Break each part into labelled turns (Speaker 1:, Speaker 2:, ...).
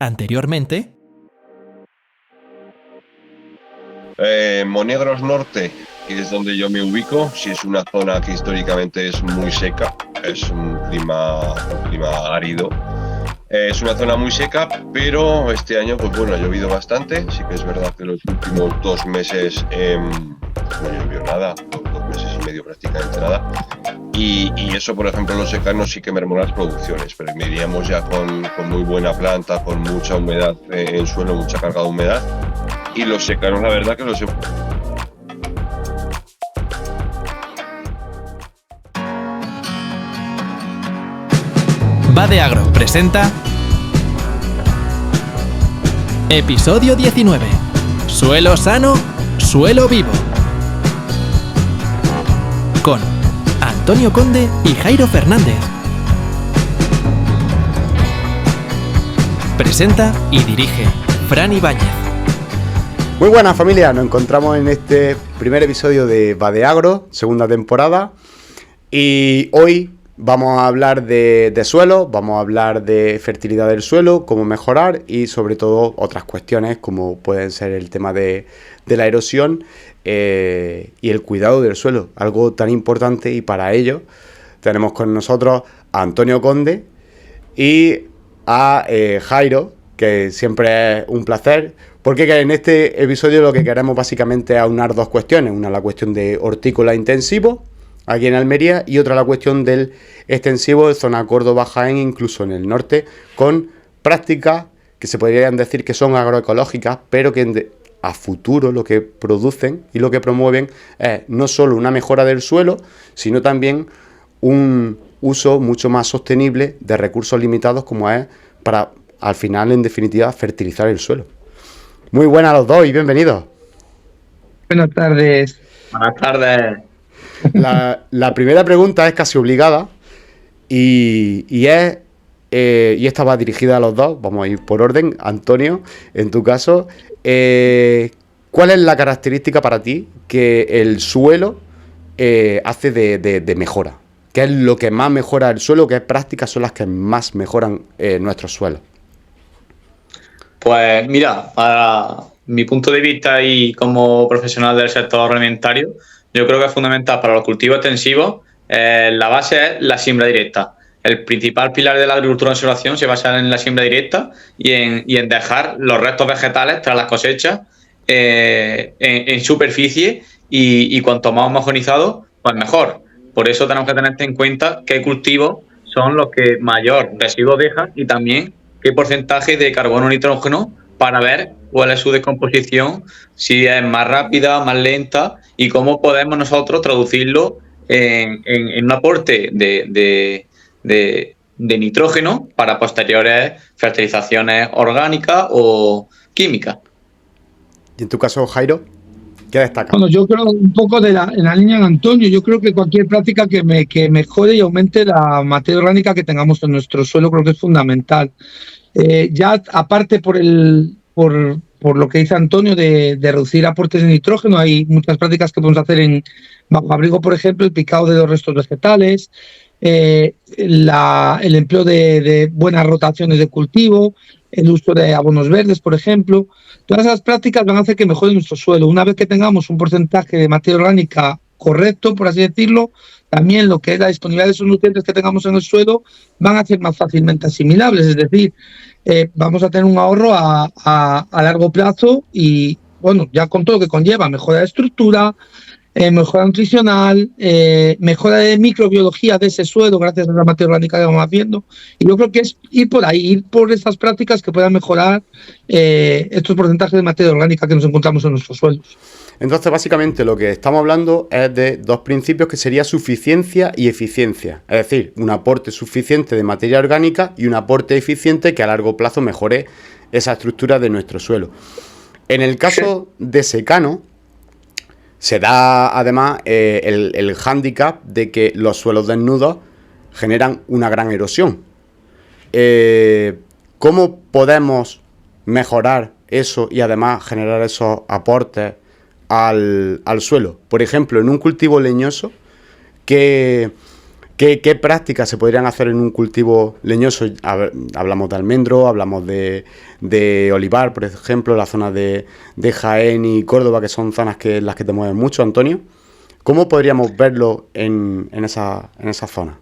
Speaker 1: Anteriormente...
Speaker 2: Monegros Norte, que es donde yo me ubico, sí es una zona que históricamente es muy seca, es un clima árido. Es una zona muy seca, pero este año pues bueno, ha llovido bastante. Sí que es verdad que los últimos 2 meses no llovió nada, 2 meses y medio prácticamente nada. Y eso, por ejemplo, los secanos sí que mermó las producciones, pero me iríamos ya con muy buena planta, con mucha humedad en suelo, mucha carga de humedad. Y los secanos, la verdad que los...
Speaker 1: Vadeagro presenta... Episodio 19. Suelo sano, suelo vivo. Con Antonio Conde y Jairo Fernández. Presenta y dirige Fran Ibáñez.
Speaker 3: Muy buenas familia, nos encontramos en este primer episodio de Vadeagro, segunda temporada. Y hoy vamos a hablar de suelo, vamos a hablar de fertilidad del suelo, cómo mejorar y sobre todo otras cuestiones como pueden ser el tema de la erosión y el cuidado del suelo, algo tan importante, y para ello tenemos con nosotros a Antonio Conde y a Jairo, que siempre es un placer, porque en este episodio lo que queremos básicamente es aunar dos cuestiones, una la cuestión de hortícola intensivo aquí en Almería y otra la cuestión del extensivo de zona Córdoba, Jaén, incluso en el norte, con prácticas que se podrían decir que son agroecológicas, pero que a futuro lo que producen y lo que promueven es no solo una mejora del suelo, sino también un uso mucho más sostenible de recursos limitados, como es para, al final, en definitiva, fertilizar el suelo. Muy buenas a los dos y bienvenidos.
Speaker 4: Buenas tardes.
Speaker 5: Buenas tardes.
Speaker 3: La primera pregunta es casi obligada y esta va dirigida a los dos. Vamos a ir por orden. Antonio, en tu caso, ¿cuál es la característica para ti que el suelo hace de mejora? ¿Qué es lo que más mejora el suelo? ¿Qué prácticas son las que más mejoran nuestros suelos?
Speaker 5: Pues mira, para mi punto de vista y como profesional del sector agroalimentario, yo creo que es fundamental para los cultivos extensivos. La base es la siembra directa. El principal pilar de la agricultura de conservación se basa en la siembra directa y en dejar los restos vegetales tras las cosechas en superficie y cuanto más homogenizado, pues mejor. Por eso tenemos que tener en cuenta qué cultivos son los que mayor residuo dejan y también qué porcentaje de carbono o nitrógeno, para ver cuál es su descomposición, si es más rápida, más lenta, y cómo podemos nosotros traducirlo en un aporte de nitrógeno para posteriores fertilizaciones orgánicas o químicas.
Speaker 3: Y en tu caso, Jairo, ¿qué destaca?
Speaker 4: Bueno, yo creo un poco en la línea de Antonio. Yo creo que cualquier práctica que mejore y aumente la materia orgánica que tengamos en nuestro suelo creo que es fundamental. Ya aparte por lo que dice Antonio de reducir aportes de nitrógeno, hay muchas prácticas que podemos hacer bajo abrigo, por ejemplo, el picado de los restos vegetales, el empleo de buenas rotaciones de cultivo, el uso de abonos verdes, por ejemplo. Todas esas prácticas van a hacer que mejore nuestro suelo. Una vez que tengamos un porcentaje de materia orgánica correcto, por así decirlo, también lo que es la disponibilidad de esos nutrientes que tengamos en el suelo van a ser más fácilmente asimilables, es decir, vamos a tener un ahorro a largo plazo y, bueno, ya con todo lo que conlleva, mejora de estructura, mejora nutricional, mejora de microbiología de ese suelo gracias a la materia orgánica que vamos haciendo. Y yo creo que es ir por ahí, ir por esas prácticas que puedan mejorar estos porcentajes de materia orgánica que nos encontramos en nuestros suelos.
Speaker 3: Entonces, básicamente, lo que estamos hablando es de dos principios que sería suficiencia y eficiencia. Es decir, un aporte suficiente de materia orgánica y un aporte eficiente que a largo plazo mejore esa estructura de nuestro suelo. En el caso de secano, se da además el hándicap de que los suelos desnudos generan una gran erosión. ¿Cómo podemos mejorar eso y además generar esos aportes al suelo? Por ejemplo, en un cultivo leñoso, ¿qué ¿Qué prácticas se podrían hacer en un cultivo leñoso? Hablamos de almendro, hablamos de olivar, por ejemplo, la zona de Jaén y Córdoba, que son zonas en las que te mueves mucho, Antonio. ¿Cómo podríamos verlo en esa zona?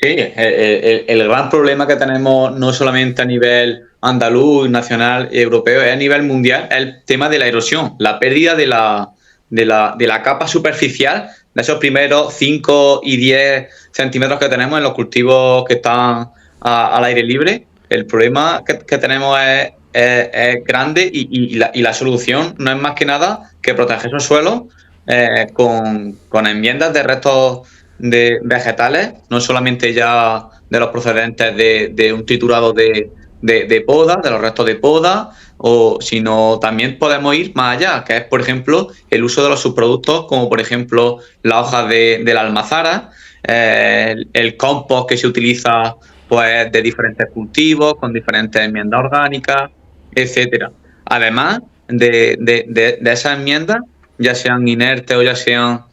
Speaker 5: Sí, el gran problema que tenemos no solamente a nivel andaluz, nacional y europeo, es a nivel mundial, es el tema de la erosión, la pérdida de la capa superficial de esos primeros 5 y 10 centímetros que tenemos en los cultivos que están al aire libre. El problema que tenemos es grande y la solución no es más que nada que proteger esos suelos con enmiendas de restos de vegetales, no solamente ya de los procedentes de un triturado de poda, de los restos de poda, sino también podemos ir más allá, que es, por ejemplo, el uso de los subproductos, como por ejemplo la hoja de la almazara, el compost que se utiliza pues de diferentes cultivos, con diferentes enmiendas orgánicas, etcétera. Además de esas enmiendas, ya sean inertes o ya sean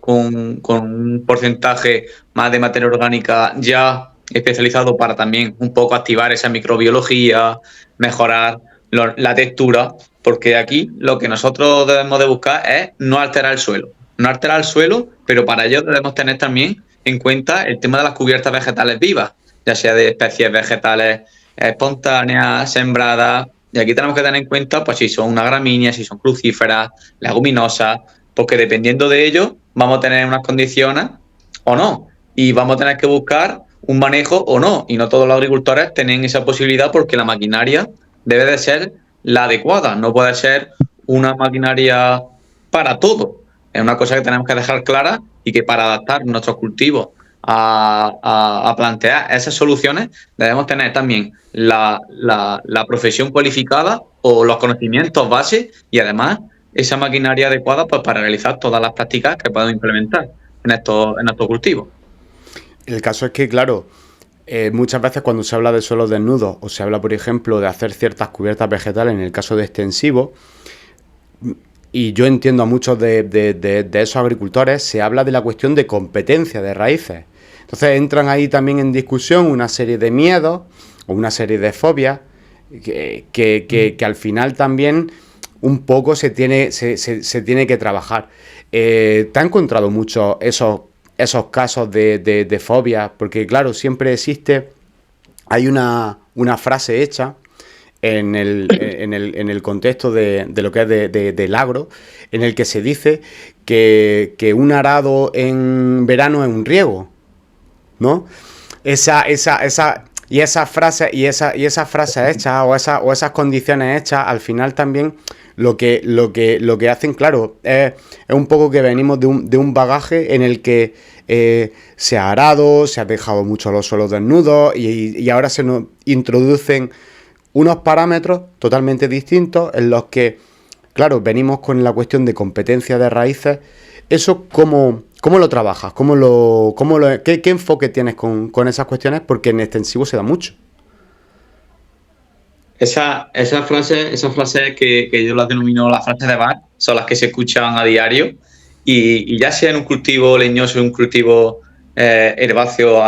Speaker 5: con un porcentaje más de materia orgánica ya especializado para también un poco activar esa microbiología, mejorar la textura, porque aquí lo que nosotros debemos de buscar es no alterar el suelo. No alterar el suelo, pero para ello debemos tener también en cuenta el tema de las cubiertas vegetales vivas, ya sea de especies vegetales espontáneas, sembradas, y aquí tenemos que tener en cuenta pues si son una gramínea, si son crucíferas, leguminosas, porque dependiendo de ello vamos a tener unas condiciones o no, y vamos a tener que buscar un manejo o no, y no todos los agricultores tienen esa posibilidad porque la maquinaria debe de ser la adecuada, no puede ser una maquinaria para todo. Es una cosa que tenemos que dejar clara y que para adaptar nuestros cultivos a plantear esas soluciones debemos tener también la profesión cualificada o los conocimientos base y además esa maquinaria adecuada pues, para realizar todas las prácticas que podemos implementar en estos cultivos.
Speaker 3: El caso es que, claro, muchas veces cuando se habla de suelos desnudos o se habla, por ejemplo, de hacer ciertas cubiertas vegetales, en el caso de extensivo, y yo entiendo a muchos de esos agricultores, se habla de la cuestión de competencia de raíces. Entonces entran ahí también en discusión una serie de miedos o una serie de fobias que al final también un poco se tiene que trabajar. ¿Te ha encontrado mucho esos casos de fobia? Porque claro, siempre hay una frase hecha en el contexto de lo que es del agro, en el que se dice que un arado en verano es un riego, ¿no? Esa frase hecha o esas condiciones hechas, al final también lo que hacen, claro, es un poco que venimos de un bagaje en el que se ha arado, se ha dejado mucho los suelos desnudos y ahora se nos introducen unos parámetros totalmente distintos en los que, claro, venimos con la cuestión de competencia de raíces. ¿Eso cómo lo trabajas? ¿Qué enfoque tienes con esas cuestiones? Porque en extensivo se da mucho.
Speaker 5: Esa frase que yo las denomino las frases de bar, son las que se escuchan a diario y ya sea en un cultivo leñoso o un cultivo herbáceo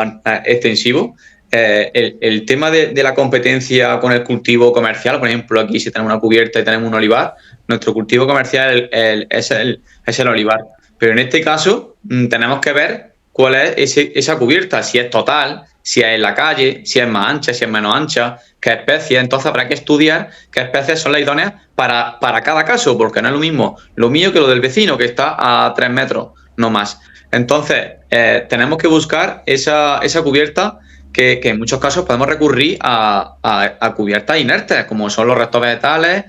Speaker 5: extensivo, el tema de la competencia con el cultivo comercial, por ejemplo, aquí si tenemos una cubierta y tenemos un olivar, nuestro cultivo comercial es el olivar. Pero en este caso tenemos que ver cuál es esa cubierta, si es total, si es en la calle, si es más ancha, si es menos ancha, qué especies. Entonces habrá que estudiar qué especies son las idóneas para cada caso, porque no es lo mismo lo mío que lo del vecino, que está a 3 metros, no más. Entonces tenemos que buscar esa cubierta que en muchos casos podemos recurrir a cubiertas inertes, como son los restos vegetales,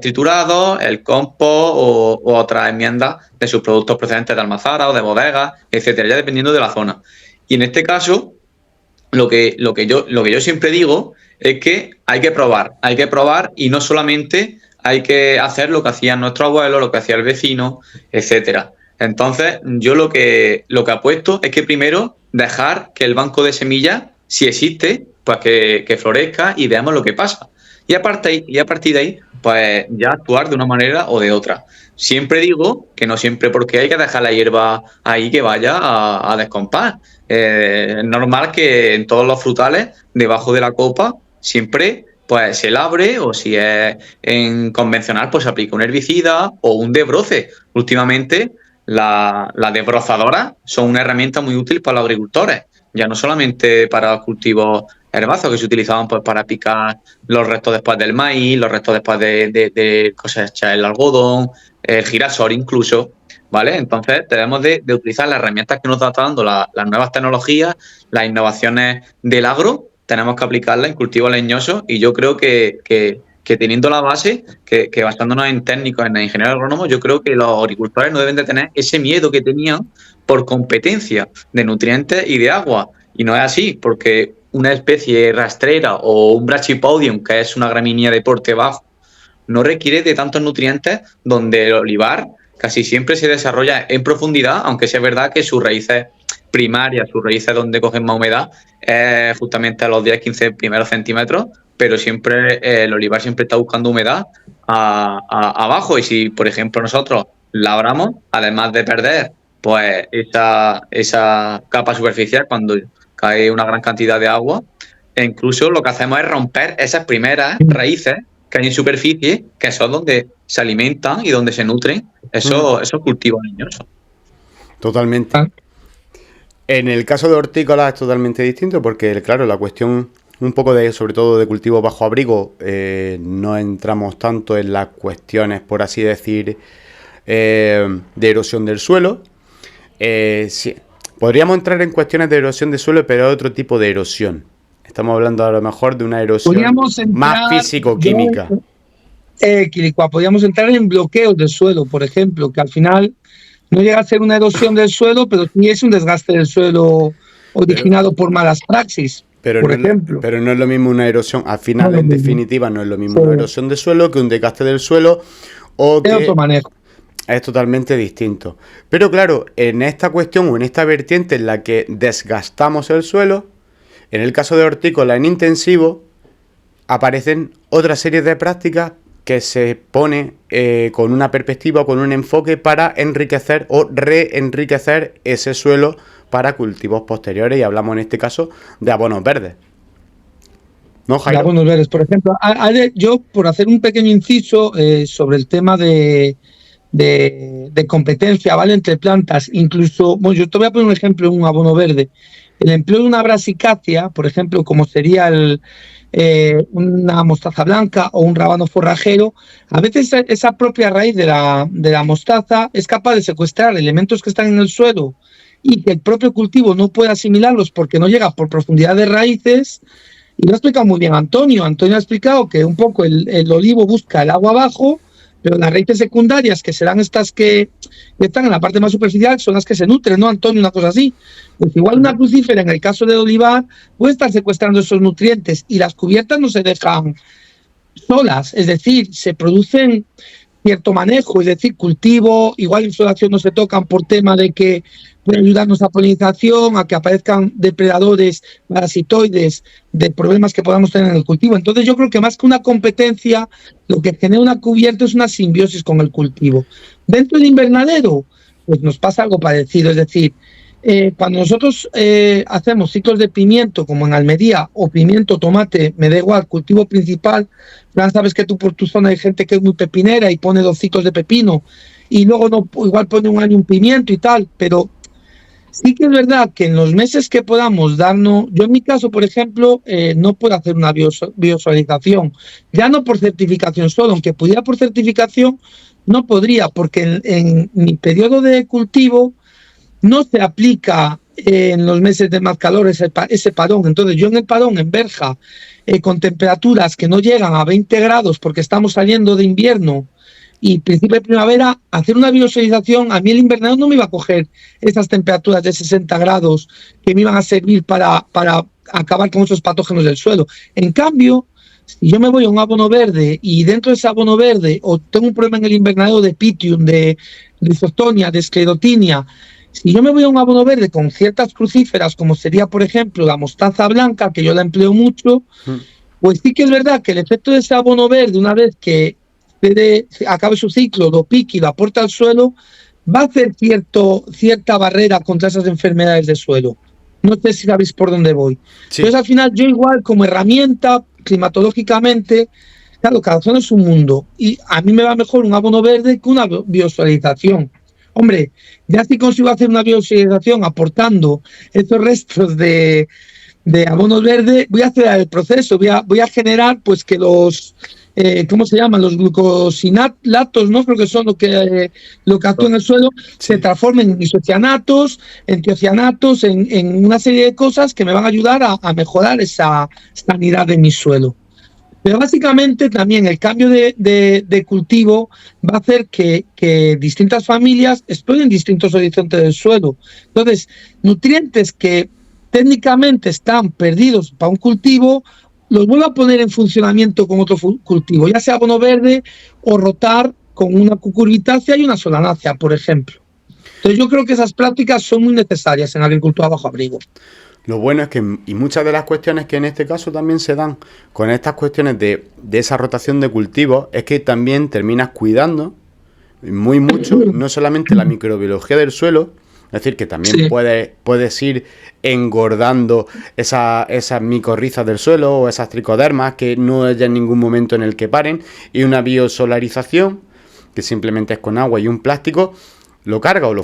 Speaker 5: triturados, el compost o otras enmiendas de sus productos procedentes de almazara o de bodegas, etcétera, ya dependiendo de la zona. Y en este caso, lo que yo siempre digo es que hay que probar y no solamente hay que hacer lo que hacían nuestros abuelos, lo que hacía el vecino, etcétera. Entonces, yo lo que apuesto es que primero dejar que el banco de semillas, si existe, pues que florezca y veamos lo que pasa. Y a partir de ahí, pues ya actuar de una manera o de otra. siempre digo que no siempre, porque hay que dejar la hierba ahí que vaya a descompar. Es normal que en todos los frutales, debajo de la copa, siempre pues se labre, o si es en convencional, pues se aplica un herbicida o un desbroce. Últimamente, las desbrozadoras son una herramienta muy útil para los agricultores, ya no solamente para los cultivos herbáceos que se utilizaban pues para picar los restos después del maíz, los restos después de cosechar el algodón, el girasol incluso, ¿vale? Entonces debemos de utilizar las herramientas que nos están dando las nuevas tecnologías, las innovaciones del agro, tenemos que aplicarlas en cultivos leñosos, y yo creo que teniendo la base, que basándonos en técnicos, en ingenieros agrónomos, yo creo que los agricultores no deben de tener ese miedo que tenían por competencia de nutrientes y de agua. Y no es así, porque una especie rastrera o un Brachypodium, que es una gramínea de porte bajo, no requiere de tantos nutrientes, donde el olivar casi siempre se desarrolla en profundidad, aunque sí es verdad que sus raíces primarias, sus raíces donde cogen más humedad, es justamente a los 10-15 primeros centímetros, pero siempre el olivar siempre está buscando humedad abajo. Y si, por ejemplo, nosotros labramos, además de perder pues esa capa superficial cuando cae una gran cantidad de agua, e incluso lo que hacemos es romper esas primeras raíces que hay en superficie, que son donde se alimentan y donde se nutren esos cultivos leñosos.
Speaker 3: Totalmente. En el caso de hortícolas es totalmente distinto, porque, claro, la cuestión un poco sobre todo de cultivos bajo abrigo, no entramos tanto en las cuestiones, por así decir, de erosión del suelo. Sí, podríamos entrar en cuestiones de erosión del suelo, pero otro tipo de erosión. Estamos hablando a lo mejor de una erosión más físico-química.
Speaker 4: Podríamos entrar en bloqueos del suelo, por ejemplo, que al final no llega a ser una erosión del suelo, pero sí es un desgaste del suelo originado por malas praxis.
Speaker 3: Pero no es lo mismo una erosión, al final, en definitiva, no es lo mismo una erosión del suelo que un desgaste del suelo, o que
Speaker 4: otro manejo.
Speaker 3: Es totalmente distinto. Pero claro, en esta cuestión o en esta vertiente en la que desgastamos el suelo, en el caso de hortícola en intensivo, aparecen otra serie de prácticas que se pone con una perspectiva, con un enfoque para enriquecer o reenriquecer ese suelo para cultivos posteriores, y hablamos en este caso de abonos verdes. ¿No, Jairo?
Speaker 4: De abonos verdes, por ejemplo. Yo, por hacer un pequeño inciso sobre el tema de competencia, ¿vale?, entre plantas, incluso, bueno, yo te voy a poner un ejemplo en un abono verde. El empleo de una brasicácea, por ejemplo, como sería una mostaza blanca o un rábano forrajero, a veces esa propia raíz de la mostaza es capaz de secuestrar elementos que están en el suelo y que el propio cultivo no puede asimilarlos porque no llega por profundidad de raíces. Y lo ha explicado muy bien Antonio. Antonio ha explicado que un poco el olivo busca el agua abajo, pero las raíces secundarias, que serán estas que están en la parte más superficial, son las que se nutren, ¿no, Antonio? Una cosa así. Pues igual una crucífera, en el caso del olivar, puede estar secuestrando esos nutrientes, y las cubiertas no se dejan solas, es decir, se producen cierto manejo, es decir, cultivo, igual en floración no se tocan por tema de que pueden ayudarnos a polinización, a que aparezcan depredadores parasitoides de problemas que podamos tener en el cultivo. Entonces yo creo que más que una competencia, lo que genera una cubierta es una simbiosis con el cultivo. Dentro del invernadero, pues nos pasa algo parecido, es decir, cuando nosotros hacemos ciclos de pimiento, como en Almería, o pimiento, tomate, me da igual, cultivo principal, Fran, sabes que tú por tu zona hay gente que es muy pepinera y pone 2 ciclos de pepino, y luego igual pone un año un pimiento y tal, pero sí que es verdad que en los meses que podamos darnos, yo en mi caso, por ejemplo, no puedo hacer una biosolización, ya no por certificación solo, aunque pudiera por certificación, no podría, porque en mi periodo de cultivo no se aplica en los meses de más calor ese parón. Entonces yo en el parón, en verja, con temperaturas que no llegan a 20 grados porque estamos saliendo de invierno y principio de primavera, hacer una biosolización, a mí el invernadero no me iba a coger esas temperaturas de 60 grados que me iban a servir para acabar con esos patógenos del suelo. En cambio, si yo me voy a un abono verde y dentro de ese abono verde o tengo un problema en el invernadero de pitium, de glisostonia, de esclerotinia, si yo me voy a un abono verde con ciertas crucíferas, como sería, por ejemplo, la mostaza blanca, que yo la empleo mucho, pues sí que es verdad que el efecto de ese abono verde, una vez que acabe su ciclo, lo pique y lo aporta al suelo, va a hacer cierta barrera contra esas enfermedades de suelo. No sé si sabéis por dónde voy.
Speaker 3: Sí.
Speaker 4: Entonces, al final, yo igual, como herramienta, climatológicamente, claro, cada zona es un mundo. Y a mí me va mejor un abono verde que una biosolarización. Hombre, ya si consigo hacer una biosolarización aportando estos restos de abonos verdes, voy a acelerar el proceso, voy a generar pues que los, ¿cómo se llaman? Los glucosinatos, ¿no? Creo que son lo que actúa en el suelo, se transformen en isocianatos, en tiocianatos, en una serie de cosas que me van a ayudar a mejorar esa sanidad de mi suelo. Pero básicamente también el cambio de cultivo va a hacer que distintas familias exploren distintos horizontes del suelo. Entonces, nutrientes que técnicamente están perdidos para un cultivo, los vuelvo a poner en funcionamiento con otro cultivo, ya sea abono verde o rotar con una cucurbitácea y una solanácea, por ejemplo. Entonces yo creo que esas prácticas son muy necesarias en la agricultura bajo abrigo.
Speaker 3: Lo bueno es que, y muchas de las cuestiones que en este caso también se dan con estas cuestiones de esa rotación de cultivos, es que también terminas cuidando mucho, no solamente la microbiología del suelo, es decir, que también puedes ir engordando esas micorrizas del suelo o esas tricodermas que no haya ningún momento en el que paren, y una biosolarización que simplemente es con agua y un plástico, lo carga o lo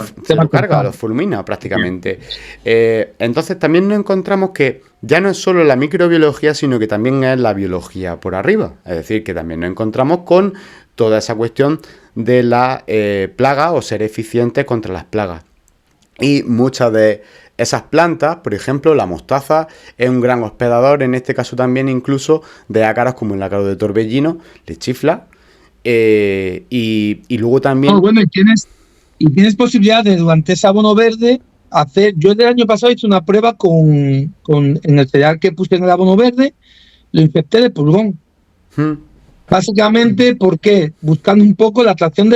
Speaker 3: fulmina prácticamente. Entonces también nos encontramos que ya no es solo la microbiología, sino que también es la biología por arriba. Es decir, que también nos encontramos con toda esa cuestión de la plaga o ser eficientes contra las plagas. Y muchas de esas plantas, por ejemplo, la mostaza es un gran hospedador, en este caso también incluso de ácaros como el ácaro de torbellino, le chifla. Y luego también...
Speaker 4: bueno, y tienes posibilidad de, durante ese abono verde, hacer... Yo el año pasado hice una prueba en el cereal que puse en el abono verde, lo infecté de pulgón. Básicamente, ¿por qué? Buscando un poco la atracción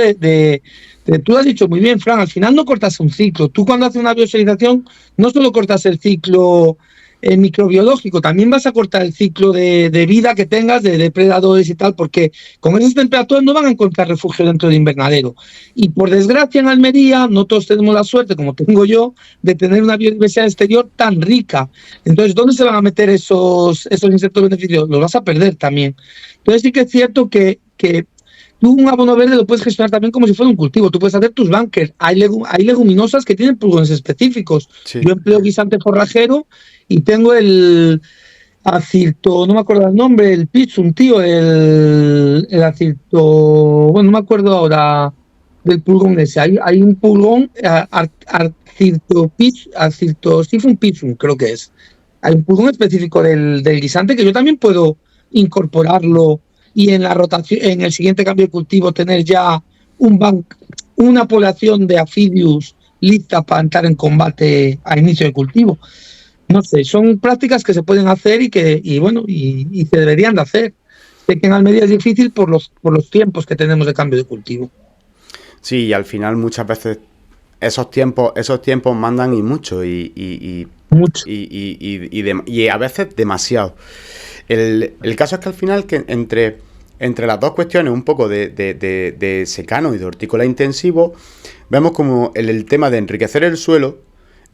Speaker 4: tú lo has dicho muy bien, Fran, al final no cortas un ciclo. Tú cuando haces una biosolarización no solo cortas el ciclo microbiológico, también vas a cortar el ciclo de vida que tengas de depredadores y tal, porque con esas temperaturas no van a encontrar refugio dentro del invernadero. Y por desgracia en Almería no todos tenemos la suerte, como tengo yo, de tener una biodiversidad exterior tan rica. Entonces, ¿dónde se van a meter esos insectos beneficios? Los vas a perder también. Entonces sí que es cierto que tú un abono verde lo puedes gestionar también como si fuera un cultivo. Tú puedes hacer tus bunkers. Hay leguminosas que tienen pulgones específicos. Sí. Yo empleo guisante forrajero y tengo el acilto, no me acuerdo el nombre, el pitsum, tío, el acilto, bueno, no me acuerdo ahora del pulgón ese. Hay un pulgón, aciltosifum pitsum, creo que es. Hay un pulgón específico del guisante que yo también puedo incorporarlo y en la rotación, en el siguiente cambio de cultivo, tener ya una población de Aphidius lista para entrar en combate a inicio de cultivo. No sé, son prácticas que se pueden hacer y se deberían de hacer. Sé que en Almería es difícil por los tiempos que tenemos de cambio de cultivo.
Speaker 3: Sí, y al final muchas veces esos tiempos mandan y mucho y a veces demasiado. El caso es que al final que entre las dos cuestiones, un poco de secano y de hortícola intensivo, vemos como el tema de enriquecer el suelo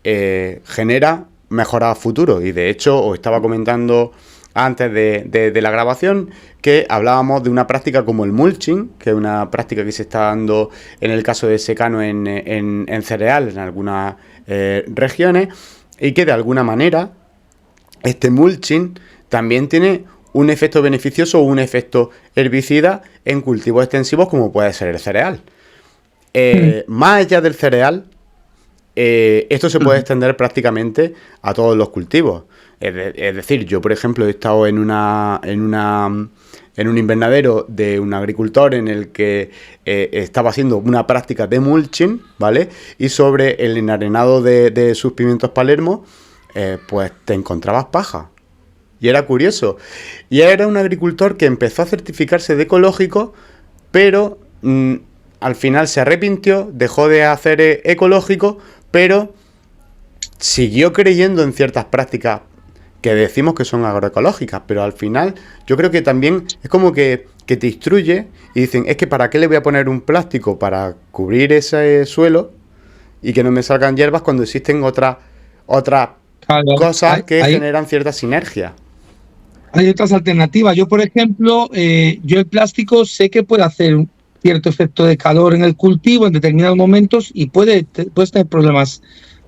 Speaker 3: genera mejoras futuros. Y de hecho, os estaba comentando antes de la grabación que hablábamos de una práctica como el mulching, que es una práctica que se está dando en el caso de secano en cereal en algunas regiones, y que de alguna manera este mulching también tiene un efecto beneficioso o un efecto herbicida en cultivos extensivos como puede ser el cereal. Más allá del cereal, esto se puede extender prácticamente a todos los cultivos. Es decir, yo por ejemplo he estado en un invernadero de un agricultor en el que estaba haciendo una práctica de mulching, ¿vale? Y sobre el enarenado de sus pimientos Palermo, pues te encontrabas paja. Y era curioso. Y era un agricultor que empezó a certificarse de ecológico, pero al final se arrepintió, dejó de hacer ecológico, pero siguió creyendo en ciertas prácticas que decimos que son agroecológicas, pero al final yo creo que también es como que que te instruye y dicen, es que ¿para qué le voy a poner un plástico para cubrir ese suelo y que no me salgan hierbas cuando existen otras
Speaker 4: Claro,
Speaker 3: cosas que
Speaker 4: hay,
Speaker 3: generan cierta sinergia?
Speaker 4: hay otras alternativas. Yo, por ejemplo, yo el plástico sé que puede hacer un cierto efecto de calor en el cultivo en determinados momentos y puedes tener problemas.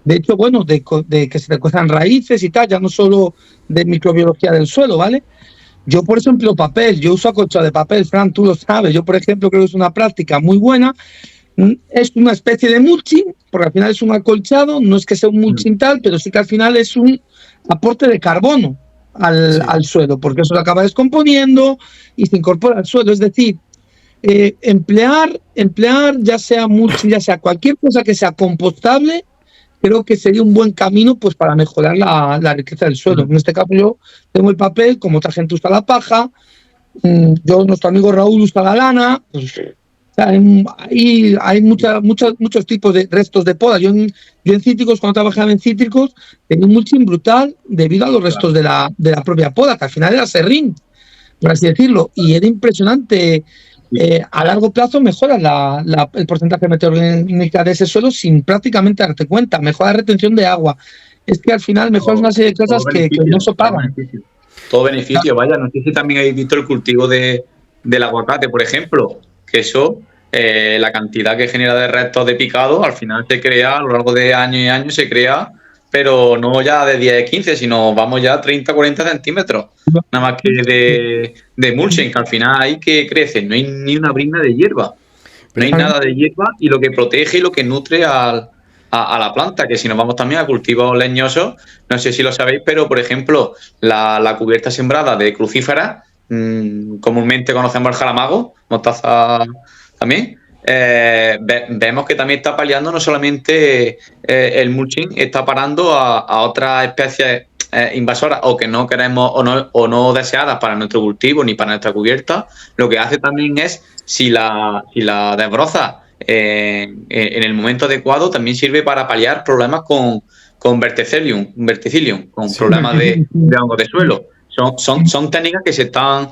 Speaker 4: De hecho, bueno, de que se te cuezan raíces y tal, ya no solo de microbiología del suelo, ¿vale? Yo, por eso empleo papel, yo uso acolchado de papel, Fran, tú lo sabes. Yo, por ejemplo, creo que es una práctica muy buena. Es una especie de mulching, porque al final es un acolchado, no es que sea un mulching tal, pero sí que al final es un aporte de carbono al suelo, porque eso lo acaba descomponiendo y se incorpora al suelo. Es decir, emplear ya sea mulching, ya sea cualquier cosa que sea compostable, creo que sería un buen camino pues para mejorar la riqueza del suelo. En este caso yo tengo el papel, como otra gente usa la paja, nuestro amigo Raúl usa la lana, pues, o sea, hay muchos tipos de restos de poda. Yo en cítricos, cuando trabajaba en cítricos, tenía un mulching brutal debido a los restos de la propia poda, que al final era serrín, por así decirlo, y era impresionante. A largo plazo mejora el porcentaje de materia orgánica de ese suelo sin prácticamente darte cuenta, mejora la retención de agua. Es que al final mejoras una serie de cosas que no se pagan.
Speaker 5: Todo beneficio, vaya. No sé si también habéis visto el cultivo del aguacate, por ejemplo, que eso, la cantidad que genera de restos de picado, al final se crea, a lo largo de años y años se crea, pero no ya de 10 a 15, sino vamos ya a 30, 40 centímetros, nada más que de mulching, que al final hay que crece, no hay ni una brizna de hierba, no hay nada de hierba, y lo que protege y lo que nutre a la planta, que si nos vamos también a cultivos leñosos, no sé si lo sabéis, pero por ejemplo, la cubierta sembrada de crucíferas, comúnmente conocemos el jalamago, mostaza también, vemos que también está paliando no solamente el mulching, está parando a otras especies invasoras o que no queremos o no deseadas para nuestro cultivo ni para nuestra cubierta. Lo que hace también es, si la desbroza en el momento adecuado, también sirve para paliar problemas con verticillium, con problemas de hongos de suelo. Son técnicas que se están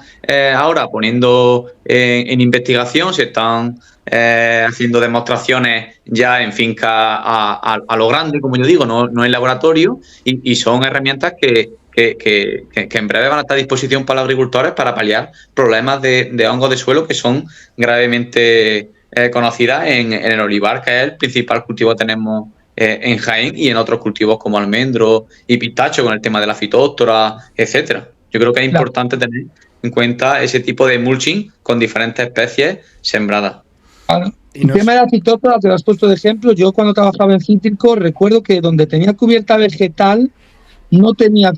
Speaker 5: ahora poniendo en investigación, se están haciendo demostraciones ya en finca a lo grande, como yo digo, no en laboratorio, y son herramientas que en breve van a estar a disposición para los agricultores para paliar problemas de hongos de suelo que son gravemente conocidas en el olivar, que es el principal cultivo que tenemos en Jaén, y en otros cultivos como almendro y pistacho, con el tema de la fitóctora, etcétera. Yo creo que es importante tener en cuenta ese tipo de mulching con diferentes especies sembradas.
Speaker 4: Claro. El tema de la fitóctora, te lo has puesto de ejemplo. Yo cuando trabajaba en cítrico recuerdo que donde tenía cubierta vegetal no tenía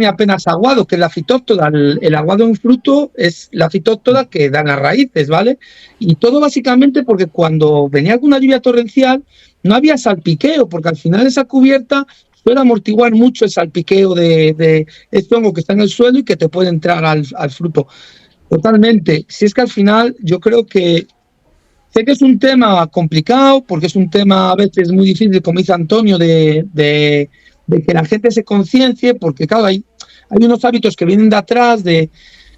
Speaker 4: apenas aguado, que es la fitóctora. El aguado en fruto es la fitóctora que dan las raíces, ¿vale? Y todo básicamente porque cuando venía alguna lluvia torrencial no había salpiqueo, porque al final esa cubierta suele amortiguar mucho el salpiqueo de este hongo que está en el suelo y que te puede entrar al fruto. Totalmente. Si es que al final yo creo que sé que es un tema complicado, porque es un tema a veces muy difícil, como dice Antonio, de que la gente se conciencie, porque claro, hay unos hábitos que vienen de atrás,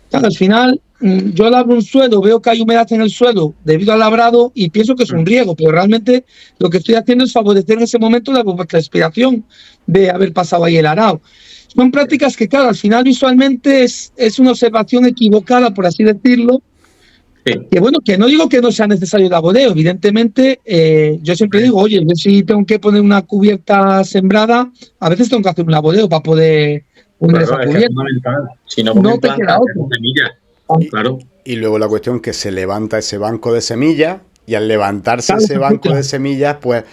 Speaker 4: claro, al final yo labro un suelo, veo que hay humedad en el suelo debido al labrado y pienso que es un riego, pero realmente lo que estoy haciendo es favorecer en ese momento la respiración de haber pasado ahí el arado. Son prácticas que, claro, al final visualmente es una observación equivocada, por así decirlo. Sí. Que bueno, que no digo que no sea necesario el aboneo, evidentemente. Yo siempre digo, oye, yo si tengo que poner una cubierta sembrada, a veces tengo que hacer un aboneo para poder poner esa cubierta.
Speaker 5: Si no
Speaker 4: te queda otro.
Speaker 5: Claro.
Speaker 3: Y luego la cuestión es que se levanta ese banco de semillas, y al levantarse ese banco de semillas, pues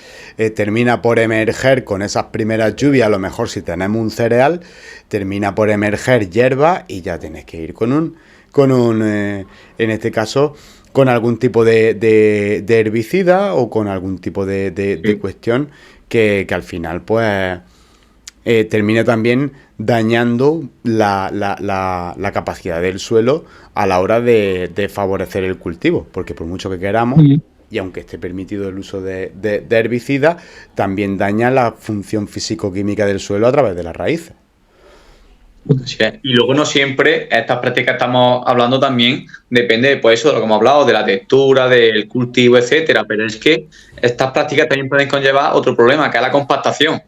Speaker 3: termina por emerger con esas primeras lluvias. A lo mejor si tenemos un cereal, termina por emerger hierba y ya tienes que ir con un en este caso, con algún tipo de herbicida o con algún tipo de cuestión que al final pues termina también dañando la capacidad del suelo a la hora de favorecer el cultivo, porque por mucho que queramos, y aunque esté permitido el uso de herbicidas, también daña la función físico-química del suelo a través de las raíces.
Speaker 5: Así es. Y luego no siempre, estas prácticas que estamos hablando también, depende pues eso, de lo que hemos hablado, de la textura, del cultivo, etcétera. Pero es que estas prácticas también pueden conllevar otro problema, que es la compactación.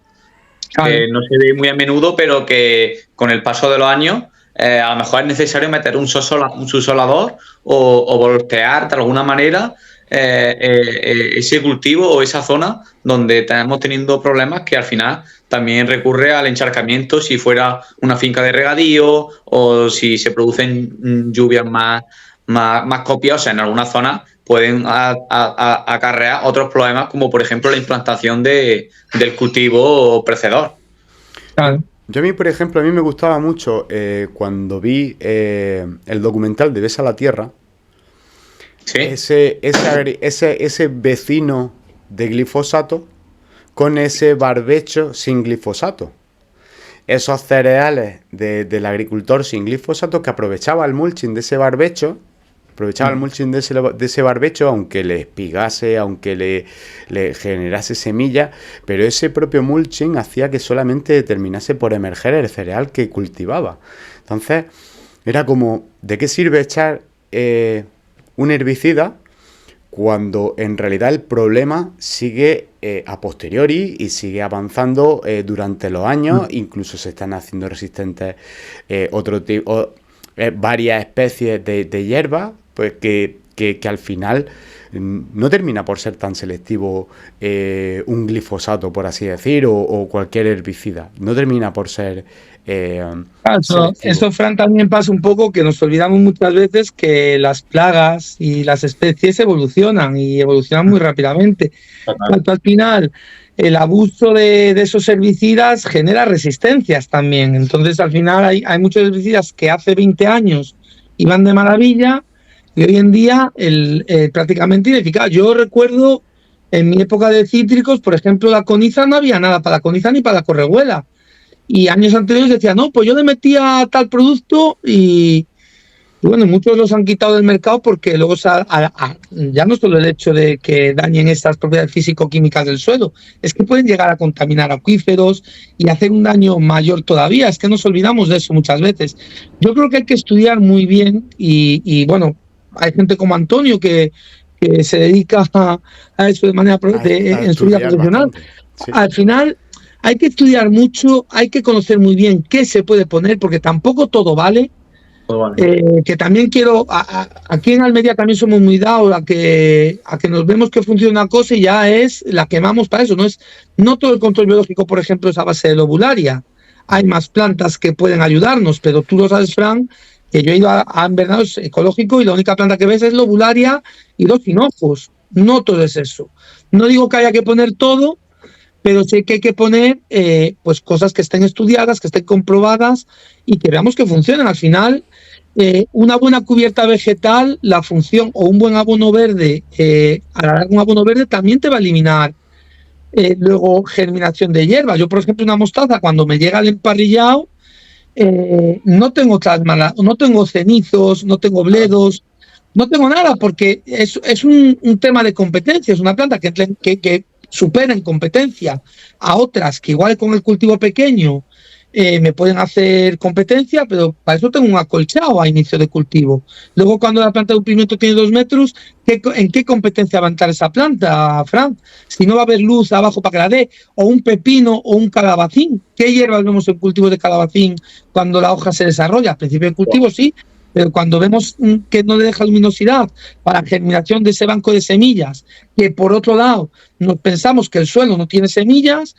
Speaker 4: Claro.
Speaker 5: Que no se ve muy a menudo, pero que con el paso de los años a lo mejor es necesario meter un subsolador o voltear de alguna manera ese cultivo o esa zona donde estamos teniendo problemas, que al final también recurre al encharcamiento si fuera una finca de regadío o si se producen lluvias más copiosas en alguna zona, pueden acarrear otros problemas, como por ejemplo la implantación del cultivo precedor.
Speaker 4: Claro.
Speaker 3: Yo a mí, por ejemplo, a mí me gustaba mucho cuando vi el documental de Besa la Tierra,
Speaker 5: ¿Sí?
Speaker 3: ese vecino de glifosato con ese barbecho sin glifosato. Esos cereales del agricultor sin glifosato que aprovechaba el mulching de ese barbecho, de ese barbecho, aunque le espigase, aunque le generase semilla, pero ese propio mulching hacía que solamente terminase por emerger el cereal que cultivaba. Entonces, era como, ¿de qué sirve echar un herbicida cuando en realidad el problema sigue a posteriori y sigue avanzando durante los años? Incluso se están haciendo resistentes varias especies de hierbas, pues que al final no termina por ser tan selectivo un glifosato, por así decir, o cualquier herbicida. No termina por ser
Speaker 4: Eso, Fran, también pasa un poco, que nos olvidamos muchas veces que las plagas y las especies evolucionan y evolucionan muy rápidamente. Al final, el abuso de esos herbicidas genera resistencias también. Entonces, al final hay muchos herbicidas que hace 20 años iban de maravilla y hoy en día prácticamente ineficaz. Yo recuerdo en mi época de cítricos, por ejemplo, la coniza, no había nada para la coniza ni para la correhuela. Y años anteriores decía, no, pues yo le metía tal producto y bueno, muchos los han quitado del mercado porque luego ya no solo el hecho de que dañen estas propiedades físico-químicas del suelo, es que pueden llegar a contaminar acuíferos y hacer un daño mayor todavía. Es que nos olvidamos de eso muchas veces. Yo creo que hay que estudiar muy bien y bueno, hay gente como Antonio que se dedica a eso de manera en su vida profesional. Sí. Al final hay que estudiar mucho, hay que conocer muy bien qué se puede poner, porque tampoco todo vale. Que también quiero, aquí en Almería también somos muy dados a que nos vemos que funciona una cosa y ya la quemamos para eso. No todo el control biológico, por ejemplo, es a base de lobularia. Hay más plantas que pueden ayudarnos, pero tú lo sabes, Fran, que yo he ido a invernados ecológicos y la única planta que ves es lobularia y dos hinojos. No todo es eso. No digo que haya que poner todo, pero sí que hay que poner pues cosas que estén estudiadas, que estén comprobadas y que veamos que funcionan. Al final, una buena cubierta vegetal, la función, o un buen abono verde, un abono verde también te va a eliminar luego germinación de hierba. Yo, por ejemplo, una mostaza, cuando me llega el emparrillado, no tengo trasmala, no tengo cenizos, no tengo bledos, no tengo nada, porque es un tema de competencia. Es una planta que supera en competencia a otras que igual con el cultivo pequeño me pueden hacer competencia, pero para eso tengo un acolchado a inicio de cultivo. Luego, cuando la planta de un pimiento tiene 2 metros, ¿en qué competencia va a entrar esa planta, Fran? Si no va a haber luz abajo para que la dé, o un pepino o un calabacín. ¿Qué hierbas vemos en cultivo de calabacín cuando la hoja se desarrolla? Al principio del cultivo sí, pero cuando vemos que no le deja luminosidad para la germinación de ese banco de semillas, que por otro lado nos pensamos que el suelo no tiene semillas,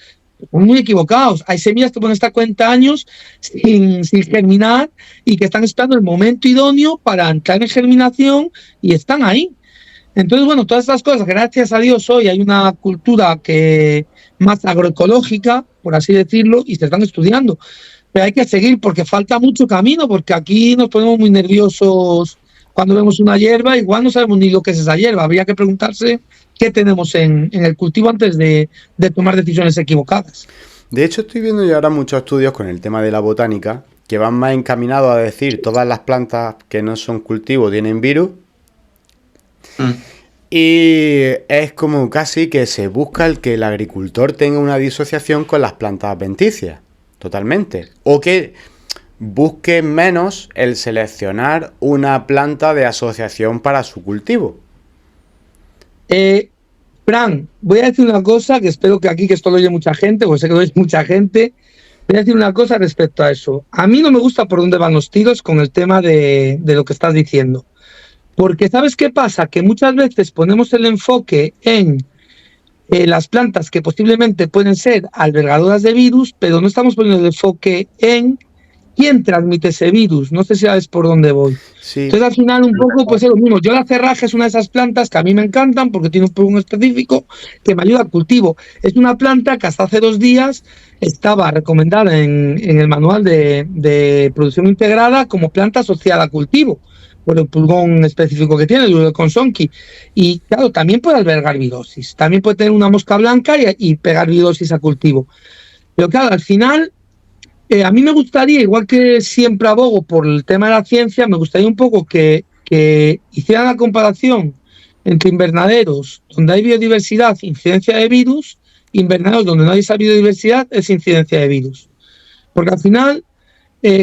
Speaker 4: muy equivocados. Hay semillas que pueden estar 40 años sin germinar y que están esperando el momento idóneo para entrar en germinación y están ahí. Entonces, bueno, todas estas cosas, gracias a Dios, hoy hay una cultura más agroecológica, por así decirlo, y se están estudiando. Pero hay que seguir porque falta mucho camino, porque aquí nos ponemos muy nerviosos cuando vemos una hierba, igual no sabemos ni lo que es esa hierba. Habría que preguntarse qué tenemos en el cultivo antes de tomar decisiones equivocadas.
Speaker 3: De hecho, estoy viendo ya ahora muchos estudios con el tema de la botánica que van más encaminados a decir todas las plantas que no son cultivo tienen virus. Y es como casi que se busca el que el agricultor tenga una disociación con las plantas adventicias, totalmente. O que busque menos el seleccionar una planta de asociación para su cultivo.
Speaker 4: Fran, voy a decir una cosa que espero que aquí, que esto lo oye mucha gente, porque sé que lo oye mucha gente. Voy a decir una cosa respecto a eso. A mí no me gusta por dónde van los tiros con el tema de lo que estás diciendo. Porque ¿sabes qué pasa? Que muchas veces ponemos el enfoque en las plantas que posiblemente pueden ser albergadoras de virus, pero no estamos poniendo el enfoque en quién transmite ese virus. No sé si sabes por dónde voy.
Speaker 3: Sí.
Speaker 4: Entonces, al final, un poco, pues es lo mismo. Yo la cerraje es una de esas plantas que a mí me encantan porque tiene un pulmón específico que me ayuda al cultivo. Es una planta que hasta hace 2 días estaba recomendada en el manual de producción integrada como planta asociada a cultivo, por el pulgón específico que tiene, el Consonki. Y claro, también puede albergar virosis. También puede tener una mosca blanca y pegar virosis a cultivo. Pero claro, al final... a mí me gustaría, igual que siempre abogo por el tema de la ciencia, me gustaría un poco que hicieran la comparación entre invernaderos donde hay biodiversidad, incidencia de virus, invernaderos donde no hay esa biodiversidad, es incidencia de virus. Porque al final,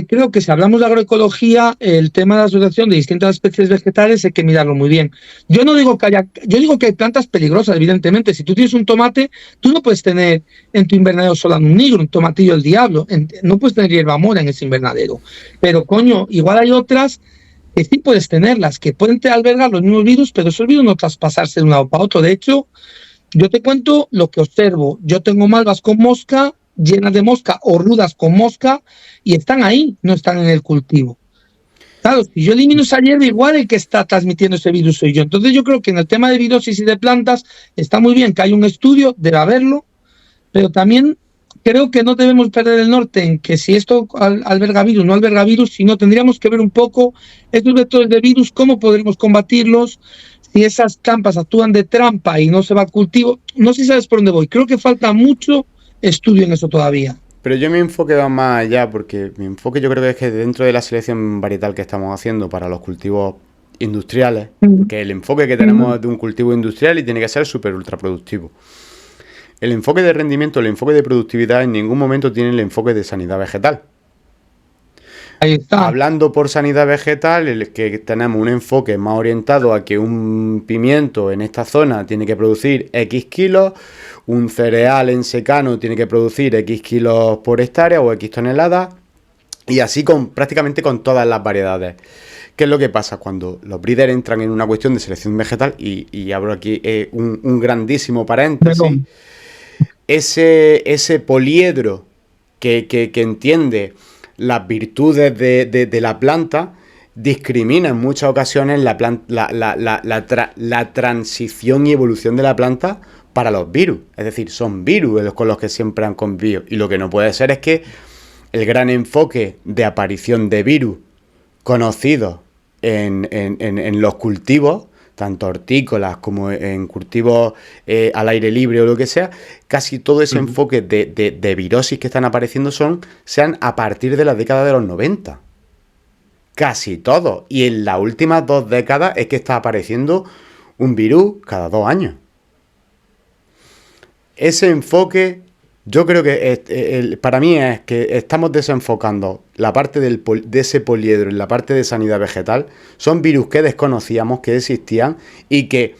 Speaker 4: creo que si hablamos de agroecología, el tema de la asociación de distintas especies vegetales hay que mirarlo muy bien. Yo digo que hay plantas peligrosas, evidentemente. Si tú tienes un tomate, tú no puedes tener en tu invernadero Solanum nigrum, un tomatillo del diablo. No puedes tener hierba mora en ese invernadero. Pero, coño, igual hay otras que sí puedes tenerlas, que pueden albergar los mismos virus, pero esos virus no traspasarse de un lado para otro. De hecho, yo te cuento lo que observo. Yo tengo malvas con mosca, llenas de mosca o rudas con mosca, y están ahí, no están en el cultivo. Claro, si yo elimino esa hierba, igual el que está transmitiendo ese virus soy yo. Entonces yo creo que en el tema de virosis y de plantas está muy bien que hay un estudio, debe haberlo, pero también creo que no debemos perder el norte en que si esto alberga virus, no alberga virus, sino tendríamos que ver un poco estos vectores de virus, cómo podremos combatirlos, si esas campas actúan de trampa y no se va al cultivo. No sé si sabes por dónde voy. Creo que falta mucho estudio en eso todavía.
Speaker 3: Pero yo mi enfoque va más allá, porque mi enfoque yo creo que es que dentro de la selección varietal que estamos haciendo para los cultivos industriales, que el enfoque que tenemos es de un cultivo industrial y tiene que ser súper ultra productivo. El enfoque de rendimiento, el enfoque de productividad en ningún momento tiene el enfoque de sanidad vegetal.
Speaker 4: Ahí está.
Speaker 3: Hablando por sanidad vegetal, el que tenemos un enfoque más orientado a que un pimiento en esta zona tiene que producir X kilos, un cereal en secano tiene que producir X kilos por hectárea o X toneladas, y así prácticamente con todas las variedades. ¿Qué es lo que pasa cuando los breeders entran en una cuestión de selección vegetal? Y abro aquí un grandísimo paréntesis.
Speaker 4: Perdón.
Speaker 3: Ese poliedro que entiende las virtudes de la planta discrimina en muchas ocasiones la transición y evolución de la planta para los virus. Es decir, son virus con los que siempre han convivido. Y lo que no puede ser es que el gran enfoque de aparición de virus conocidos en los cultivos, tanto hortícolas como en cultivos al aire libre o lo que sea, casi todo ese enfoque de virosis que están apareciendo sean a partir de la década de los 90. Casi todo. Y en las últimas 2 décadas es que está apareciendo un virus cada 2 años. Ese enfoque, yo creo que para mí es que estamos desenfocando la parte de ese poliedro en la parte de sanidad vegetal. Son virus que desconocíamos que existían y que